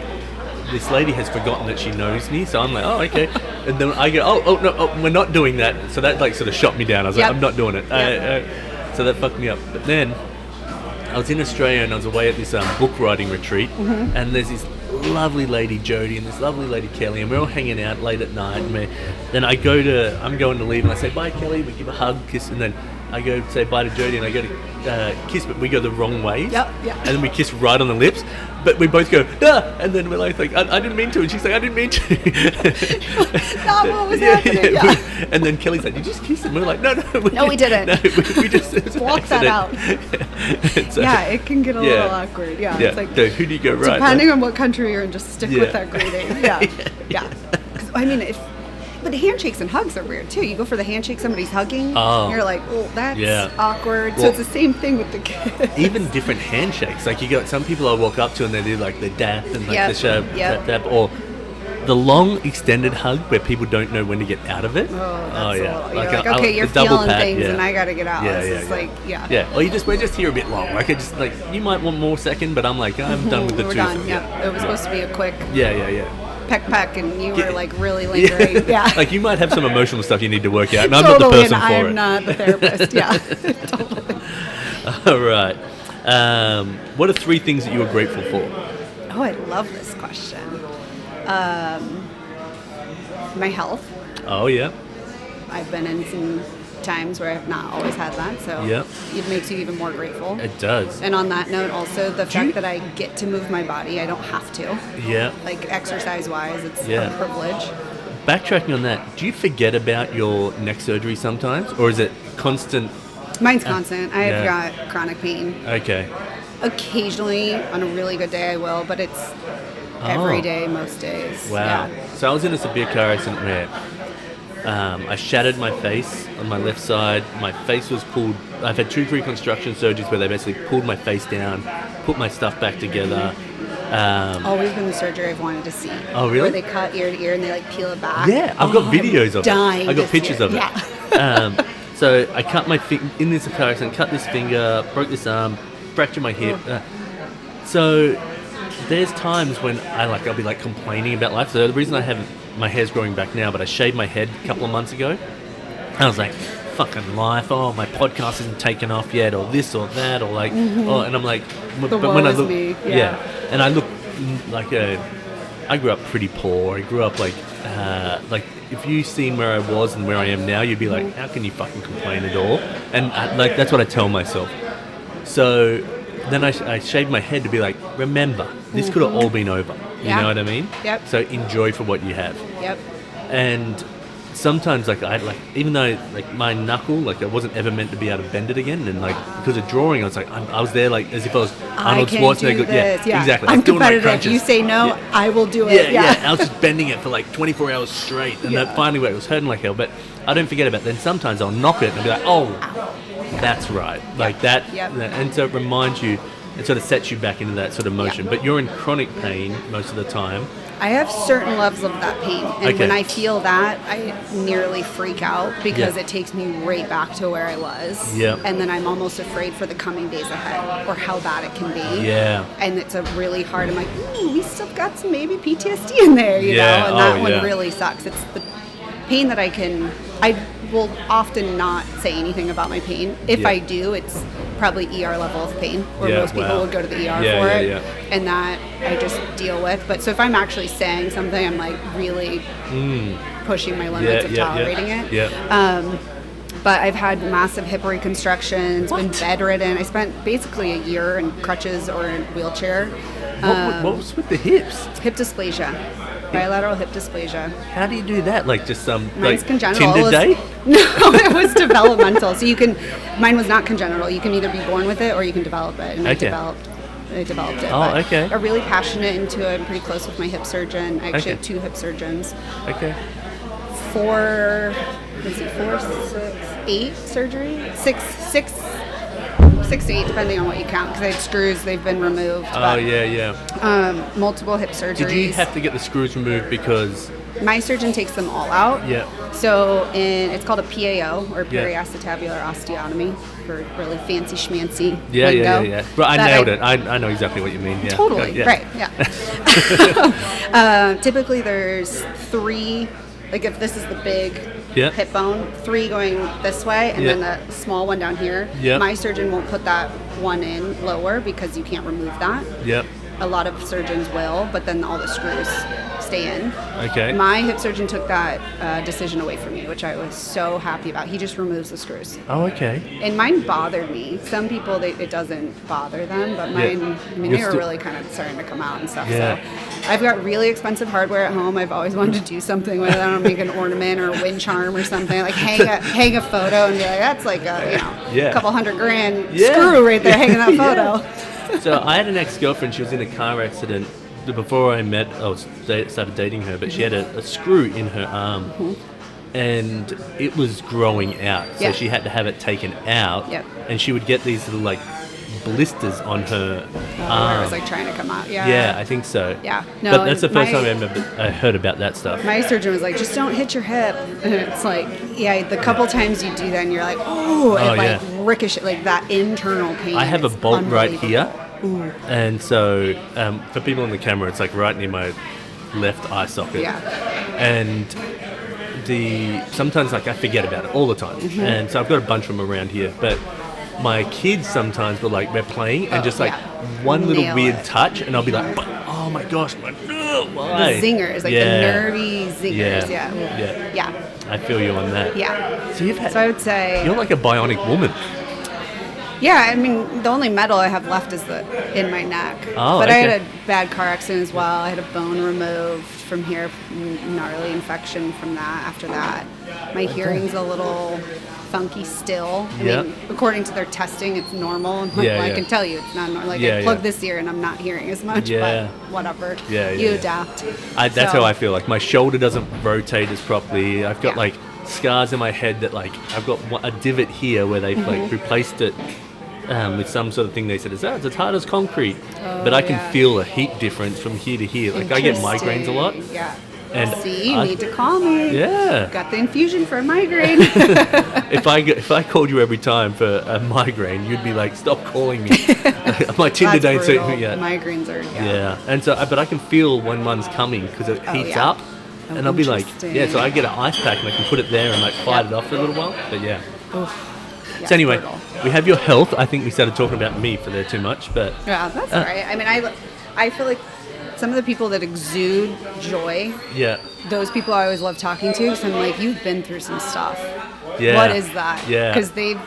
B: this lady has forgotten that she knows me. So I'm like, oh, okay. And then I go, no, we're not doing that. So that like sort of shot me down. I was like, I'm not doing it. So that fucked me up. But then I was in Australia and I was away at this book writing retreat. And there's this lovely lady Jody and this lovely lady Kelly, and we're all hanging out late at night. And then I'm going to leave and I say, bye Kelly, we give a hug, kiss, and then I go say bye to Jody and I go to kiss, but we go the wrong ways. And then we kiss right on the lips, but we both go, nah! And then we're like I didn't mean to. And she's like, I didn't mean to.
A: What was happening?
B: And then Kelly's like, did you just kiss him? We're like, no,
A: we didn't.
B: No, we just
A: walk that out.
B: So,
A: it can get a little awkward. It's like,
B: so who do you go right?
A: Depending on what country you're in, just stick with that greeting. I mean, but handshakes and hugs are weird too. You go for the handshake, somebody's hugging, you're like, oh, that's awkward. So it's the same thing with the kids.
B: Even different handshakes. Like you got some people I walk up to and they do like the dap and like the shove, dap, or the long extended hug where people don't know when to get out of it.
A: You're feeling things and I gotta get out.
B: We're just here a bit long. Like it's just like you might want more second, but I'm like I'm done with the 2.
A: Done. It was supposed to be a quick. Peck, and you were like really lingering.
B: Like you might have some emotional stuff you need to work out, and I'm not the person for it.
A: I'm not the therapist. Totally.
B: All right. What are 3 things that you are grateful for?
A: Oh, I love this question. My health.
B: Oh yeah.
A: I've been in some times where I've not always had that, so it makes you even more grateful.
B: It does.
A: And on that note, also the fact that I get to move my body, I don't have to. Like exercise-wise, it's a privilege.
B: Backtracking on that, do you forget about your neck surgery sometimes, or is it constant?
A: Mine's constant. I've got chronic pain.
B: Okay.
A: Occasionally, on a really good day, I will, but it's every day, most days.
B: Wow. So I was in a severe car accident where I shattered my face on my left side. My face was pulled. I've had 2 reconstruction surgeries where they basically pulled my face down, put my stuff back together.
A: Always been the surgery I've wanted to see.
B: Oh, really?
A: Where they cut ear to ear and they like peel it back.
B: Yeah, I've got videos of it. I got pictures of it. So I cut my in this car accident, cut this finger, broke this arm, fractured my hip. So there's times when I'll be like complaining about life. So the reason I haven't, my hair's growing back now, but I shaved my head a couple of months ago. And I was like, fucking life, my podcast isn't taken off yet, or this or that, or like, and I'm like,
A: but when I look,
B: and I look like I grew up pretty poor. I grew up like if you seen where I was and where I am now, you'd be like, how can you fucking complain at all? And that's what I tell myself. So then I shaved my head to be like, remember, this could have all been over. You know what I mean?
A: Yep.
B: So enjoy for what you have.
A: Yep.
B: And sometimes even though my knuckle, I wasn't ever meant to be able to bend it again, and because of drawing, I was like, I was there as if I was Arnold Schwarzenegger.
A: Yeah,
B: exactly.
A: I'm competitive. You say no, I will do it.
B: Yeah. I was just bending it for 24 hours straight, and then finally it was hurting like hell. But I don't forget about it. Then sometimes I'll knock it and I'll be like, oh, that's right, that. Yep. And so it reminds you. It sort of sets you back into that sort of motion. But you're in chronic pain most of the time.
A: I have certain levels of that pain. And when I feel that, I nearly freak out because it takes me right back to where I was.
B: Yeah.
A: And then I'm almost afraid for the coming days ahead or how bad it can be.
B: Yeah.
A: And it's a really hard, I'm like, we still got some maybe PTSD in there, you know? And that one really sucks. It's the pain that I will often not say anything about my pain. If I do, it's probably ER level of pain, where most people would go to the ER for it, and that I just deal with. But so if I'm actually saying something, I'm really pushing my limits of tolerating it. But I've had massive hip reconstructions, been bedridden. I spent basically a year in crutches or in a wheelchair.
B: What was with the hips?
A: Hip dysplasia. Bilateral hip dysplasia.
B: How do you do that? Just some
A: Mine's congenital.
B: Tinder date?
A: No, it was developmental. So mine was not congenital. You can either be born with it or you can develop it. And I developed I developed it.
B: Oh, okay.
A: I'm really passionate into it. I'm pretty close with my hip surgeon. I actually have 2 hip surgeons.
B: Okay.
A: 4, 6, 8 surgery? 6 to 8, depending on what you count, because I had screws, they've been removed.
B: Oh, yeah.
A: Multiple hip surgeries.
B: Did you have to get the screws removed because...
A: My surgeon takes them all out.
B: Yeah.
A: So it's called a PAO, or periacetabular osteotomy, for really fancy schmancy lingo.
B: Yeah. But I nailed it. I know exactly what you mean. Yeah.
A: Totally. Right. Yeah. Typically, there's 3. Like if this is the big hip bone, 3 going this way, and then the small one down here. Yep. My surgeon won't put that one in lower because you can't remove that.
B: Yep.
A: A lot of surgeons will, but then all the screws stay in.
B: Okay.
A: My hip surgeon took that decision away from me, which I was so happy about. He just removes the screws.
B: Oh, okay.
A: And mine bothered me. Some people, it doesn't bother them, but mine, they were really kind of starting to come out and stuff. Yeah. So I've got really expensive hardware at home. I've always wanted to do something with it. I don't know, make an ornament or a wind charm or something. Like hang a photo and be like, that's like a couple $100,000 screw right there hanging that photo.
B: So I had an ex-girlfriend. She was in a car accident before I started dating her, but she had a screw in her arm, and it was growing out. So she had to have it taken out, and she would get these little like blisters on her arm.
A: It was like trying to come out.
B: Yeah, I think so.
A: Yeah, no.
B: But that's the first time I heard about that stuff.
A: My surgeon was like, just don't hit your hip, and it's like, the couple times you do that, and you're like, like ricochet, like that internal pain.
B: I have a bolt right here. Ooh. And so for people on the camera, it's like right near my left eye socket. Yeah. And sometimes like I forget about it all the time. Mm-hmm. And so I've got a bunch of them around here. But my kids sometimes will like, we're playing and just like one little weird touch, and I'll be like, oh my gosh, why?
A: The zingers, like the nerdy zingers. Yeah.
B: I feel you on that.
A: Yeah.
B: So
A: I would say
B: you're like a bionic woman.
A: Yeah, I mean, the only metal I have left is in my neck.
B: Oh,
A: but
B: okay.
A: I had a bad car accident as well. I had a bone removed from here, gnarly infection from that. After that, my hearing's a little funky still. I mean, according to their testing, it's normal. And I can tell you it's not normal. Like I plugged this ear and I'm not hearing as much, but whatever. You adapt.
B: That's how I feel. Like my shoulder doesn't rotate as properly. I've got like scars in my head that like I've got a divot here where they've like replaced it with some sort of thing. They said it's as hard as concrete, but I can feel a heat difference from here to here. Like I get migraines a lot.
A: Yeah.
B: And
A: see, you need to call me.
B: Yeah.
A: Got the infusion for a migraine.
B: If I called you every time for a migraine, you'd be like, stop calling me. My Tinder don't suit me yet.
A: Migraines are
B: and so but I can feel when one's coming because it heats up. And I'll be like, so I get an ice pack and I can put it there and like fight it off for a little while. But so anyway, we have your health. I think we started talking about me for there too much, but
A: that's all right. I mean, I feel like some of the people that exude joy, those people I always love talking to, because I'm like, you've been through some stuff. What is that? Because they've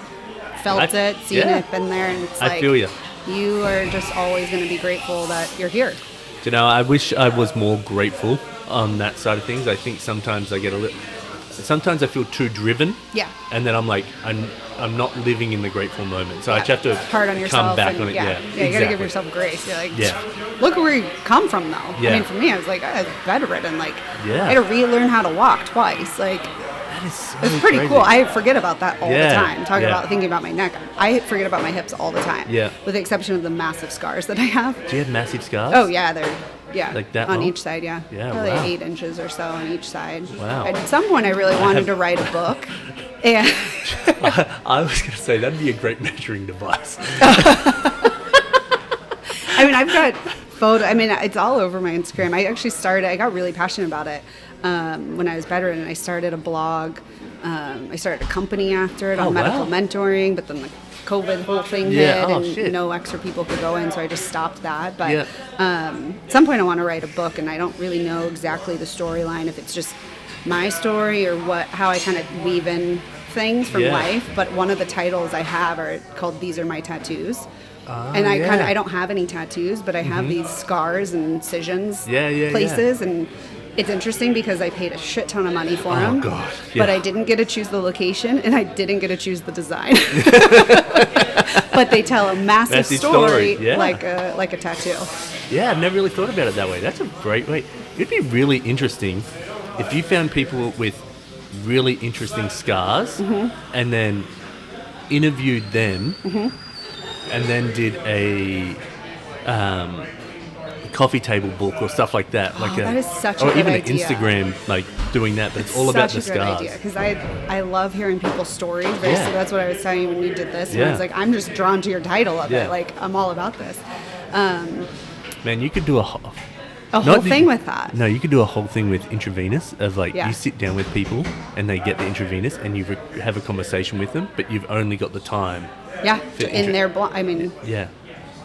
A: felt it, seen it, been there, and it's like,
B: I feel you.
A: You are just always going to be grateful that you're here.
B: You know, I wish I was more grateful on that side of things. I think sometimes I get sometimes I feel too driven. Yeah. And then I'm like, I'm not living in the grateful moment. So I just have to
A: hard on yourself
B: come back on it.
A: Yeah, you got to give yourself grace. You're like, look where you come from, though. Yeah. I mean, for me, I was like, I was bedridden. Like, I had to relearn how to walk twice. Like,
B: that is so
A: it's pretty
B: crazy.
A: cool. I forget about that all the time. Thinking about my neck. I forget about my hips all the time. Yeah. With the exception of the massive scars that I have.
B: Do you have massive scars?
A: Oh, yeah. They're like that on each side, probably 8 inches or so on each side. Wow. At some point, I really wanted to write a book, and
B: I was going to say that'd be a great measuring device.
A: I mean, I've got photos. I mean, it's all over my Instagram. I got really passionate about it when I was bedridden, and I started a blog. I started a company after it on medical mentoring, but then the COVID whole thing hit and no extra people could go in, so I just stopped that. But at some point I want to write a book, and I don't really know exactly the storyline, if it's just my story or how I kind of weave in things from life. But one of the titles I have are called These Are My Tattoos. And I don't have any tattoos, but I have these scars and incisions places, and it's interesting because I paid a shit ton of money for them, but I didn't get to choose the location, and I didn't get to choose the design. but they tell a massive story
B: yeah.
A: like a tattoo.
B: Yeah, I've never really thought about it that way. That's a great way. It'd be really interesting if you found people with really interesting scars and then interviewed them and then did a coffee table book or stuff like that.
A: That is such a good idea.
B: Or even an Instagram, like doing that, but it's all about the scars. Such a good idea,
A: because I love hearing people's stories. So that's what I was telling you when you did this. And I was like, I'm just drawn to your title of it. Like, I'm all about this.
B: Man, you could do a whole
A: thing with that.
B: No, you could do a whole thing with intravenous of like you sit down with people and they get the intravenous and you have a conversation with them, but you've only got the time.
A: Yeah, in their I mean.
B: Yeah.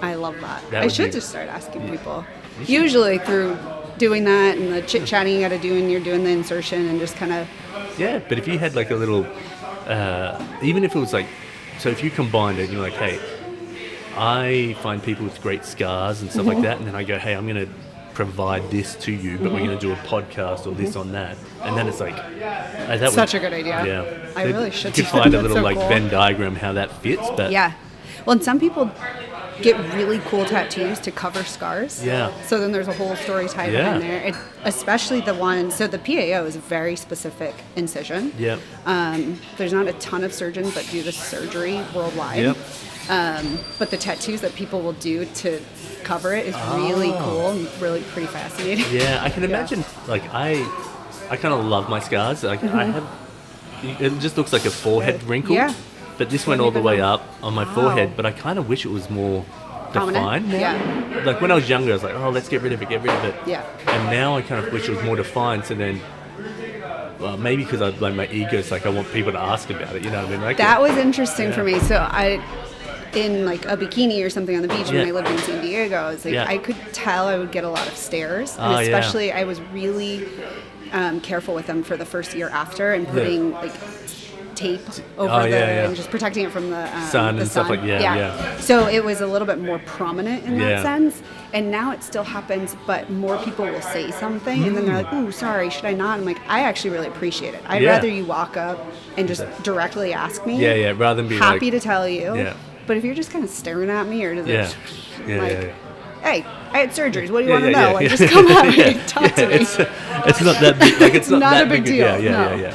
A: I love that. I should just start asking people. Usually through doing that and the chit-chatting you got to do and you're doing the insertion and just kind of...
B: Yeah, but if you had like a little... even if it was like... So if you combined it and you're like, hey, I find people with great scars and stuff like that, and then I go, hey, I'm going to provide this to you, but we're going to do a podcast or this on that. And then it's like...
A: Such a good idea.
B: Yeah.
A: I really should
B: do that. You could find a little cool Venn diagram how that fits, but...
A: Yeah. Well, and some people... get really cool tattoos to cover scars.
B: Yeah.
A: So then there's a whole story tied in there. Especially the one, so the PAO is a very specific incision.
B: Yep.
A: There's not a ton of surgeons that do this surgery worldwide.
B: Yep.
A: But the tattoos that people will do to cover it is really cool and really pretty fascinating.
B: Yeah, I can imagine, like, I kind of love my scars. Like, I have, it just looks like a forehead wrinkle.
A: Yeah.
B: But this went all the way up on my forehead, but I kind of wish it was more defined.
A: Yeah.
B: Like when I was younger, I was like, oh, let's get rid of it.
A: Yeah.
B: And now I kind of wish it was more defined. So then, well, maybe because like my ego's like I want people to ask about it. You know what I mean? Like,
A: that was interesting for me. So in like a bikini or something on the beach when I lived in San Diego, I was like, I could tell I would get a lot of stares, and especially I was really careful with them for the first year after and putting like tape over and just protecting it from the
B: sun and
A: stuff
B: like yeah.
A: So it was a little bit more prominent in that sense, and now it still happens, but more people will say something and then they're like, ooh, sorry, should I not? I'm like, I actually really appreciate it. I'd rather you walk up and just directly ask me.
B: Rather than be
A: happy to tell you. But if you're just kind of staring at me or hey, I had surgeries. What do you want to know? Like, just come out and talk to me.
B: It's not that big. Like, it's not that
A: a big deal.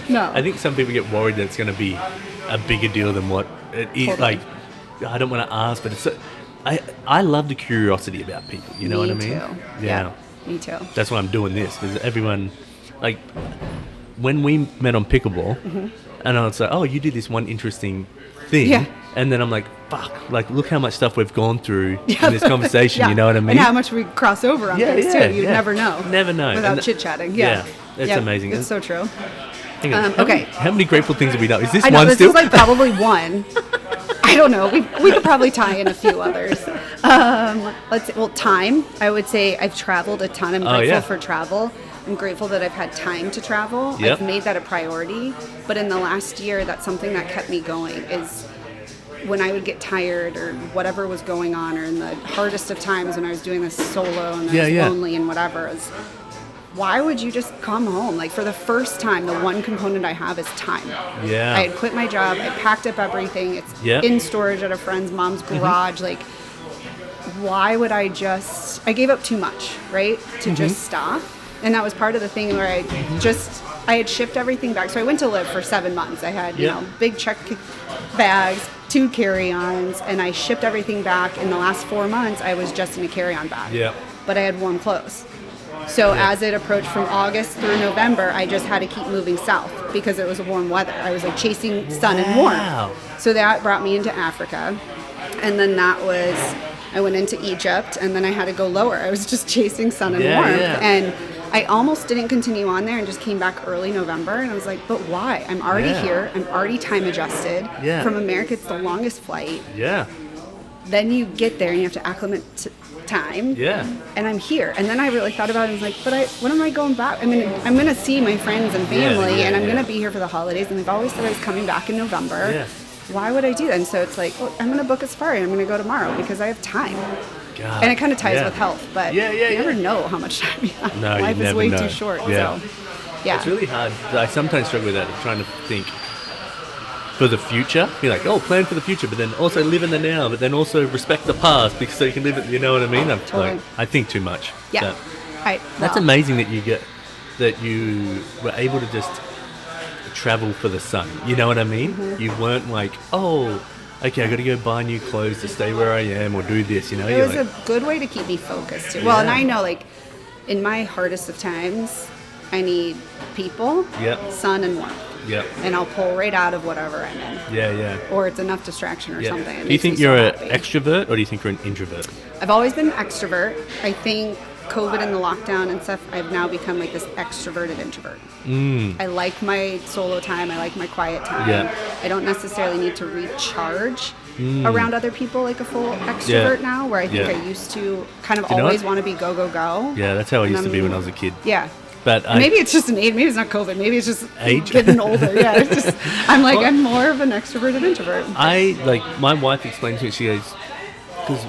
A: No.
B: I think some people get worried that it's going to be a bigger deal than what it is. Totally. Like, I don't want to ask, but it's. I love the curiosity about people. You know what I mean?
A: Too.
B: Yeah.
A: Me too.
B: That's why I'm doing this, because everyone, like, when we met on Pickleball, and I was like, oh, you did this one interesting thing. Yeah. And then I'm like, fuck, like, look how much stuff we've gone through in this conversation, you know what I mean?
A: And how much we cross over on things, too. You'd never know.
B: Never know.
A: Without chit-chatting.
B: It's amazing.
A: It's so true.
B: Okay. How many grateful things have we done? Is this
A: I know,
B: one
A: this
B: still?
A: This is, like, probably one. I don't know. We could probably tie in a few others. Let's see. Well, time. I would say I've traveled a ton. I'm grateful for travel. I'm grateful that I've had time to travel. I've made that a priority. But in the last year, that's something that kept me going is when I would get tired or whatever was going on, or in the hardest of times when I was doing this solo and I was lonely and whatever, is why would you just come home? Like, for the first time, the one component I have is time.
B: Yeah.
A: I had quit my job. I packed up everything. It's in storage at a friend's mom's garage. Like, why would I gave up too much, right? To just stop. And that was part of the thing where I had shipped everything back. So I went to live for 7 months. I had, big check bags, 2 carry-ons, and I shipped everything back. In the last 4 months, I was just in a carry-on bag. Yeah. But I had warm clothes. So as it approached from August through November, I just had to keep moving south because it was warm weather. I was like chasing sun and warmth. So that brought me into Africa. And then I went into Egypt, and then I had to go lower. I was just chasing sun and warmth. And I almost didn't continue on there and just came back early November. And I was like, but why? I'm already here. I'm already time adjusted. From America, it's the longest flight. Then you get there and you have to acclimate to time. And I'm here. And then I really thought about it and was like, but when am I going back? I mean, I'm going to see my friends and family, and I'm going to be here for the holidays. And they've always said I was coming back in November. Why would I do that? And so it's like, well, I'm going to book a safari. I'm going to go tomorrow because I have time. God. And it kind of ties with health, but you never know how much time you have.
B: No,
A: life
B: you
A: is
B: never
A: way
B: know.
A: too short. So,
B: it's really hard. I sometimes struggle with that, trying to think for the future. You're like, oh, plan for the future, but then also live in the now, but then also respect the past because so you can live it. You know what I mean? I think too much.
A: Yeah.
B: So, that's amazing that you were able to just travel for the sun. You know what I mean? Mm-hmm. You weren't like, oh, okay, I got to go buy new clothes to stay where I am or do this. You know,
A: it was a good way to keep me focused too. Yeah. Well, and I know, like, in my hardest of times, I need people, sun, and warmth. Yep. And I'll pull right out of whatever I'm in. Yeah. Or it's enough distraction or something.
B: Do you think you're an extrovert or do you think you're an introvert?
A: I've always been an extrovert. I think COVID and the lockdown and stuff, I've now become like this extroverted introvert. I like my solo time. I like my quiet time. Yeah. I don't necessarily need to recharge around other people like a full extrovert now, where I think I used to kind of always want to be go, go, go.
B: Yeah, that's how I used to be when I was a kid.
A: Yeah. But maybe it's just an age. Maybe it's not COVID. Maybe it's just age. Getting older. Yeah, it's just I'm I'm more of an extroverted introvert.
B: My wife explained to me. She goes, because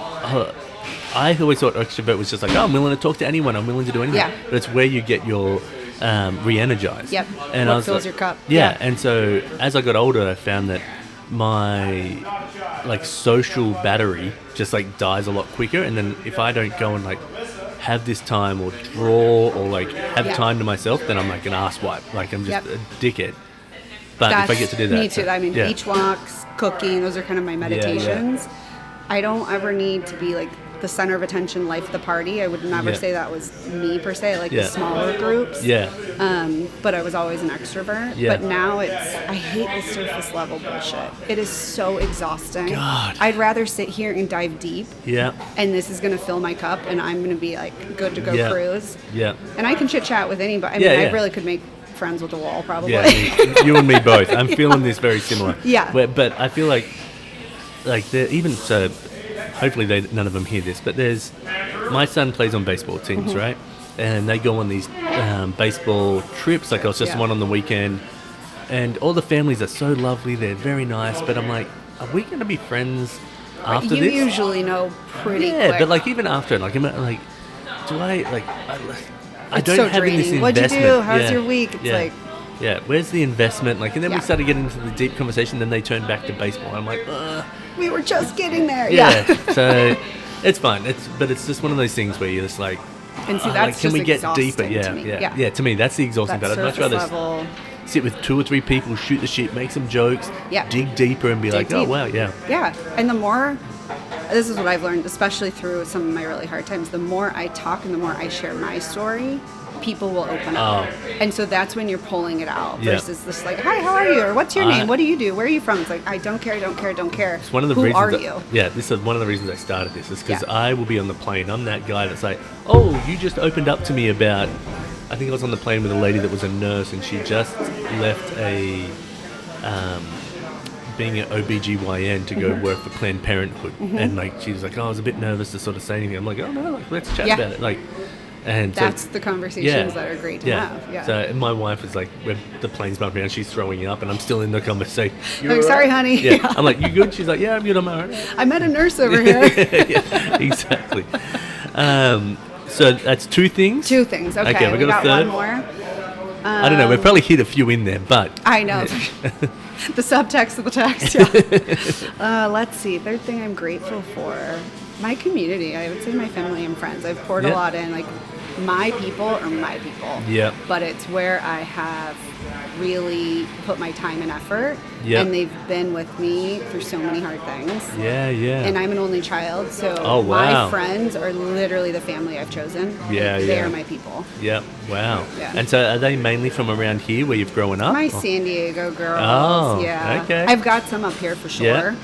B: I always thought extrovert was just like, oh, I'm willing to talk to anyone. I'm willing to do anything. Yeah. But it's where you get your re-energized.
A: Yep. And what fills your cup.
B: Yeah. And so as I got older, I found that my social battery just dies a lot quicker. And then if I don't go and have this time or draw or have time to myself, then I'm an asswipe. I'm just a dickhead. But if I get to do that.
A: Me too. I mean, beach walks, cooking, those are kind of my meditations. Yeah. I don't ever need to be the center of attention, life of the party. I would never say that was me per se. I like the smaller groups. Yeah. But I was always an extrovert. Yeah. But now I hate the surface level bullshit. It is so exhausting. God. I'd rather sit here and dive deep. Yeah. And this is going to fill my cup and I'm going to be good to go cruise. Yeah. And I can chit chat with anybody. I really could make friends with the wall probably.
B: Yeah. You and me both. I'm feeling this very similar. Yeah. But I feel like even so, hopefully none of them hear this, but my son plays on baseball teams, right? And they go on these baseball trips. It was just one on the weekend. And all the families are so lovely. They're very nice. But I'm like, are we going to be friends after this?
A: You usually know pretty quick.
B: Yeah, but even after, do I, I don't
A: so
B: have
A: draining.
B: this investment.
A: What'd you do? How's your week? It's
B: yeah, where's the investment? And then we started getting into the deep conversation, then they turned back to baseball. I'm like,
A: we were just getting there.
B: Yeah. So it's fine. But it's just one of those things where you're just
A: and see, that's
B: can
A: just
B: we get deeper?
A: To me.
B: Yeah. To me, that's the exhausting part. I'd much rather sit with 2 or 3 people, shoot the shit, make some jokes, dig deeper, and be oh wow, yeah.
A: Yeah, and the more. This is what I've learned, especially through some of my really hard times. The more I talk and the more I share my story, people will open up. And so that's when you're pulling it out versus this hi, how are you? Or what's your name? What do you do? Where are you from? It's I don't care.
B: It's one of the
A: Who
B: reasons
A: are you?
B: Yeah, this is one of the reasons I started this is because I will be on the plane. I'm that guy that's oh, you just opened up to me about, I think I was on the plane with a lady that was a nurse and she just left being an OBGYN to go work for Planned Parenthood. And she was I was a bit nervous to sort of say anything. I'm oh no, let's chat about it. And
A: that's the conversations that are great to have. Yeah.
B: So and my wife is when the plane's bumping around, she's throwing up, and I'm still in the conversation.
A: Sorry, honey.
B: Yeah. I'm you good? She's yeah, I'm good. I'm all right.
A: I met a nurse over here.
B: Yeah, exactly. So that's 2 things.
A: 2 things. Okay, we got a third. One more.
B: I don't know. We've probably hit a few in there, but
A: I know. The subtext of the text. Yeah. Let's see. Third thing I'm grateful for. My community, I would say my family and friends. I've poured a lot in, my people are my people. Yeah. But it's where I have really put my time and effort. Yeah. And they've been with me through so many hard things. Yeah. And I'm an only child, so my friends are literally the family I've chosen. Yeah. They are my people.
B: Yeah. Wow. Yeah. And so are they mainly from around here where you've grown up?
A: My San Diego girls.
B: Oh,
A: yeah. Okay. I've got some up here for sure. Yeah.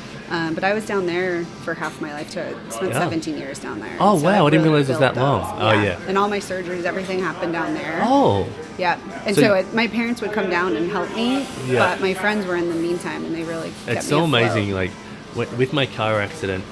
A: But I was down there for half my life. I spent 17 years down there.
B: Oh, wow. I didn't realize it was that long. Oh, yeah.
A: And all my surgeries, everything happened down there.
B: Oh.
A: Yeah. And so my parents would come down and help me, but my friends were in the meantime, and they really kept me afloat.
B: It's so amazing. With my car accident,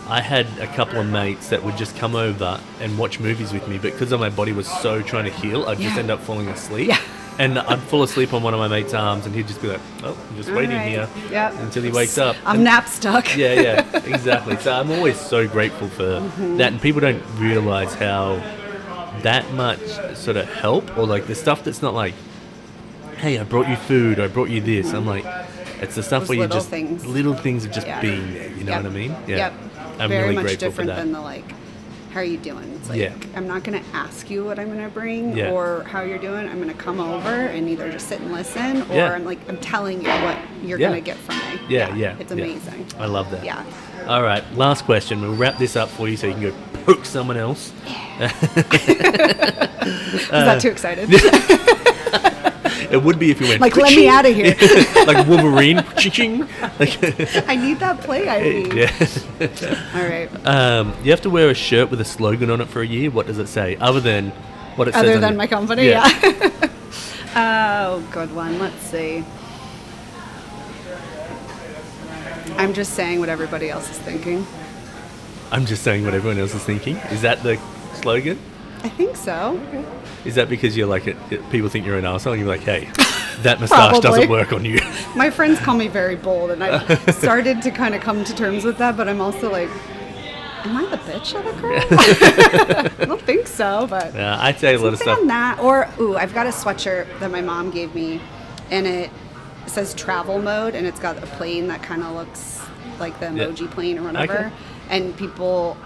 B: I had a couple of mates that would just come over and watch movies with me, but because my body was so trying to heal, I'd just end up falling asleep. Yeah. And I'd fall asleep on one of my mate's arms, and he'd just be I'm just waiting here until he wakes up.
A: I'm nap stuck.
B: Yeah, exactly. So I'm always so grateful for that, and people don't realize how that much sort of help, or the stuff that's not hey, I brought you food, I brought you this. I'm It's the stuff
A: Those
B: where you
A: little
B: just
A: things.
B: little things of just being there. You know what I mean? Yeah.
A: Yep.
B: I'm
A: Very
B: really
A: much
B: grateful for
A: different
B: that.
A: than the like, how are you doing? It's like, I'm not going to ask you what I'm going to bring or how you're doing. I'm going to come over and either just sit and listen or I'm telling you what you're going to get from me.
B: Yeah.
A: It's amazing.
B: I love that.
A: Yeah.
B: All right. Last question. We'll wrap this up for you so you can go poke someone else.
A: Was that too excited?
B: It would be if you went
A: like, let me out of here.
B: like Wolverine. Ching.
A: I need that play ID.
B: Yeah.
A: All right.
B: You have to wear a shirt with a slogan on it for a year. What does it say? Other than what it says.
A: Other than my company,
B: yeah.
A: Oh, good one. Let's see. I'm just saying what everybody else is thinking.
B: I'm just saying what everyone else is thinking. Is that the slogan?
A: I think so.
B: Okay. Is that because you're like people think you're an arsehole and you're like, hey, that moustache doesn't work on you?
A: My friends call me very bold, and I've started to kind of come to terms with that, but I'm also like, am I the bitch of the group? I don't think so, but
B: yeah, I'd say a lot of stuff.
A: On that, or I've got a sweatshirt that my mom gave me, and it says travel mode, and it's got a plane that kind of looks like the emoji plane or whatever, and people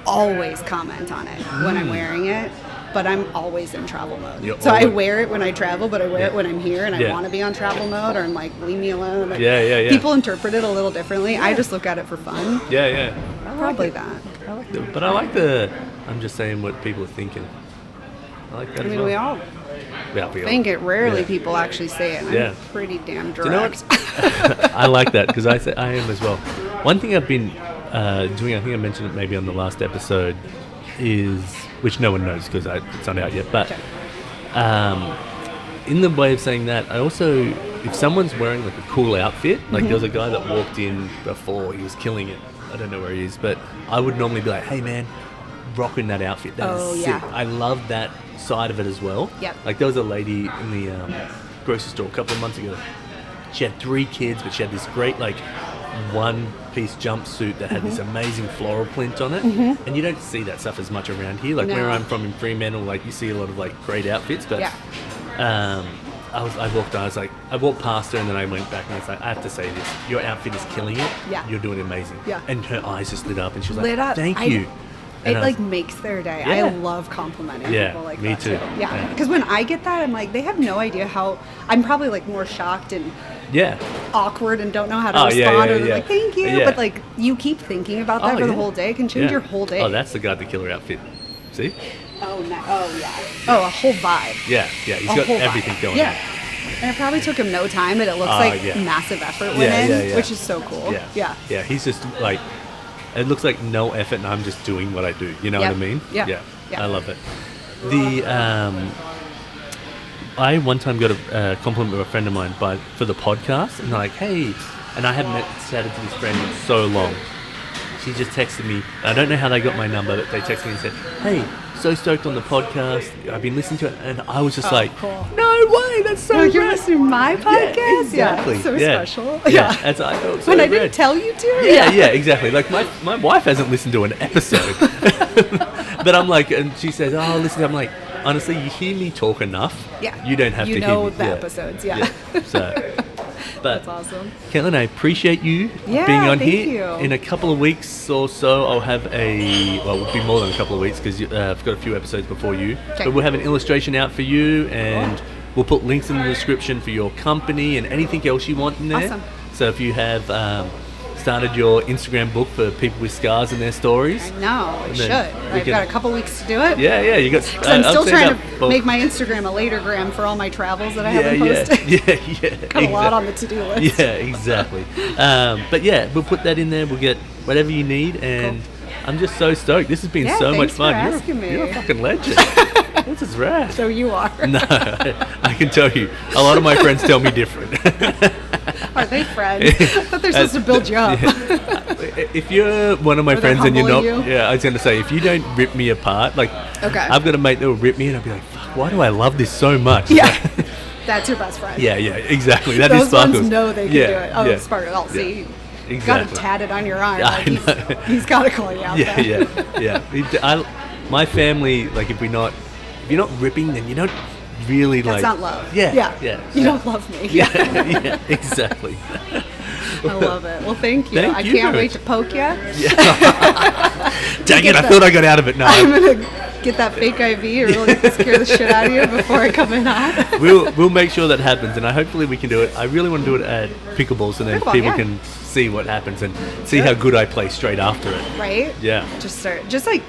A: always comment on it when I'm wearing it. But I'm always in travel mode. I wear it when I travel, but I wear it when I'm here and I want to be on travel mode, or I'm like, leave me alone. People interpret it a little differently. I just look at it for fun.
B: Yeah.
A: Probably that.
B: I like it. But I like the, I'm just saying what people are thinking. I like that as well.
A: We all think it. Rarely people actually say it. I'm pretty damn direct.
B: Do you know what? I like that because I am as well. One thing I've been doing, I think I mentioned it maybe on the last episode, is, which no one knows because it's not out yet, but in the way of saying that, I also, if someone's wearing like a cool outfit, like there was a guy that walked in before, he was killing it. I don't know where he is, but I would normally be like, hey man, rocking that outfit. That is sick. I love that side of it as well.
A: Yep.
B: Like there was a lady in the grocery store a couple of months ago. She had 3 kids, but she had this great like one-piece jumpsuit that had this amazing floral print on it, and you don't see that stuff as much around here. Like where I'm from in Fremantle, like you see a lot of like great outfits, but I walked on, I walked past her and then I went back and I was like, I have to say this, your outfit is killing it. You're doing amazing. And her eyes just lit up and she was like, thank you. And it makes their day. I love complimenting people like that. Me too. Yeah, because when I get that, I'm like, they have no idea how. I'm probably like more shocked and awkward and don't know how to respond. Or they're like, thank you, but like you keep thinking about that for the whole day. It can change your whole day. Oh, that's the God the Killer outfit. See?
A: Oh, Oh, a whole vibe.
B: Yeah. He's got everything going on.
A: And it probably took him no time, but it looks like massive effort went in, which is so cool. Yeah. He's
B: just like. It looks like no effort, and I'm just doing what I do. You know what I mean?
A: Yeah.
B: I love it. I one time got a compliment with a friend of mine for the podcast, and they're like, hey, and I hadn't chatted to this friend in so long. She just texted me. I don't know how they got my number, but they texted me and said, hey, so stoked on the podcast. I've been listening to it, and I was just like,
A: cool.
B: No way, that's so
A: you're listening to my podcast?
B: Yeah, exactly.
A: So special.
B: That's I felt so
A: when I
B: red.
A: didn't tell you to?
B: Yeah, exactly. Like my wife hasn't listened to an episode. But I'm like, and she says, oh, listen, I'm like, honestly, you hear me talk enough.
A: Yeah.
B: You don't have to hear me.
A: You know the episodes,
B: So, but
A: that's awesome.
B: Caitlin, I appreciate you being on here. In a couple of weeks or so, I'll have it'll be more than a couple of weeks because I've got a few episodes before you. Okay. But we'll have an illustration out for you, and we'll put links in the description for your company and anything else you want in there.
A: Awesome.
B: So if you have started your Instagram book for people with scars in their stories.
A: I know, I should. I've got a couple weeks to do it.
B: Yeah, you got.
A: I'm still trying to make my Instagram a latergram for all my travels that I haven't posted. Got a lot on the to-do list.
B: Yeah, exactly. But we'll put that in there. We'll get whatever you need, and I'm just so stoked. This has been so much fun. You're a fucking legend. This is rad.
A: So you are.
B: No, I can tell you. A lot of my friends tell me different.
A: Are they friends? I thought they're supposed to build you up.
B: If you're one of my friends and you're not, I was going to say, if you don't rip me apart, like, I've got a mate that will rip me and I'll be like, fuck, why do I love this so much?
A: Yeah. That's your best friend.
B: Yeah, exactly. That
A: Those
B: is Sparkles.
A: ones know they can do it. Oh, Sparkles. I'll see. Exactly. Got it tatted on your arm. Like he's got to call you out.
B: Yeah. My family, like, if you're not ripping, then you don't really
A: That's
B: like...
A: not love.
B: Yeah.
A: You don't love me.
B: Yeah, exactly.
A: I love it. Well, thank you. I can't wait to poke you.
B: Yeah. Dang it, I thought I got out of it. No.
A: I'm going to get that fake IV and really scare the shit out of you before I come in on.
B: We'll make sure that happens, and hopefully we can do it. I really want to do it at pickleballs, and then people can see what happens and see how good I play straight after it.
A: Right?
B: Yeah.
A: Just like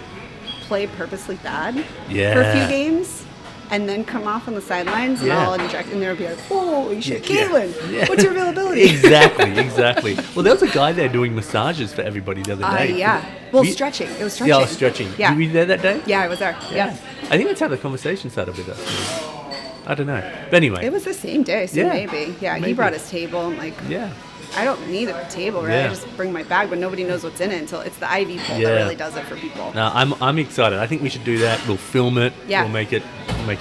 A: play purposely bad for a few games. And then come off on the sidelines and I'll inject, and they'll be like, "Holy shit, Caitlin, what's your availability?"
B: Exactly. Well, there was a guy there doing massages for everybody the other day.
A: Well, stretching. It was stretching.
B: Yeah, stretching.
A: Yeah.
B: Were you there that day?
A: Yeah, I was there. Yeah.
B: I think that's how the conversation started with us. I don't know. But anyway.
A: It was the same day, so maybe. Yeah, he brought his table and like... Yeah. I don't need a table, right? I just bring my bag, but nobody knows what's in it until it's the IV pull that really does it for people.
B: No, I'm excited. I think we should do that. We'll film it. Yeah. We'll make it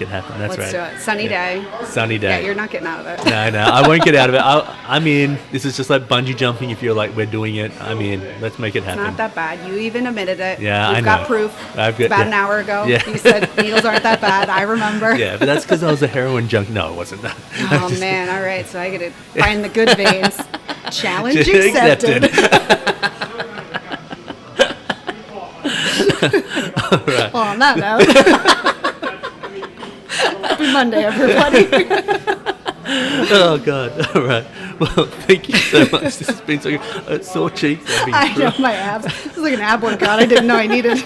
B: happen. That's right.
A: Let's do it. Sunny day.
B: Sunny day.
A: Yeah, you're not getting out of it.
B: No, I won't get out of it. I'm in. This is just like bungee jumping. If you're like, we're doing it, I'm in. Let's make it happen.
A: It's not that bad. You even admitted it.
B: Yeah, I know.
A: We've got proof. About an hour ago.
B: Yeah.
A: You said needles aren't that bad. I remember.
B: Yeah, but that's because I was a heroin junkie. No, it wasn't.
A: Oh, man. All right. So I got to find the good veins. Challenge accepted.
B: All right.
A: Well, on that note, happy Monday, everybody.
B: Oh, God. All right. Well, thank you so much. This has been so good. Sore cheeks.
A: I know, my abs. This is like an ab workout I didn't know I needed.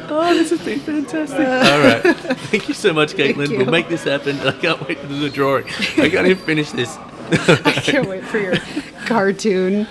B: Oh, this has been fantastic. All right. Thank you so much, Caitlin. We'll make this happen. I can't wait to do the drawing. I can't even finish this.
A: I can't wait for your cartoon.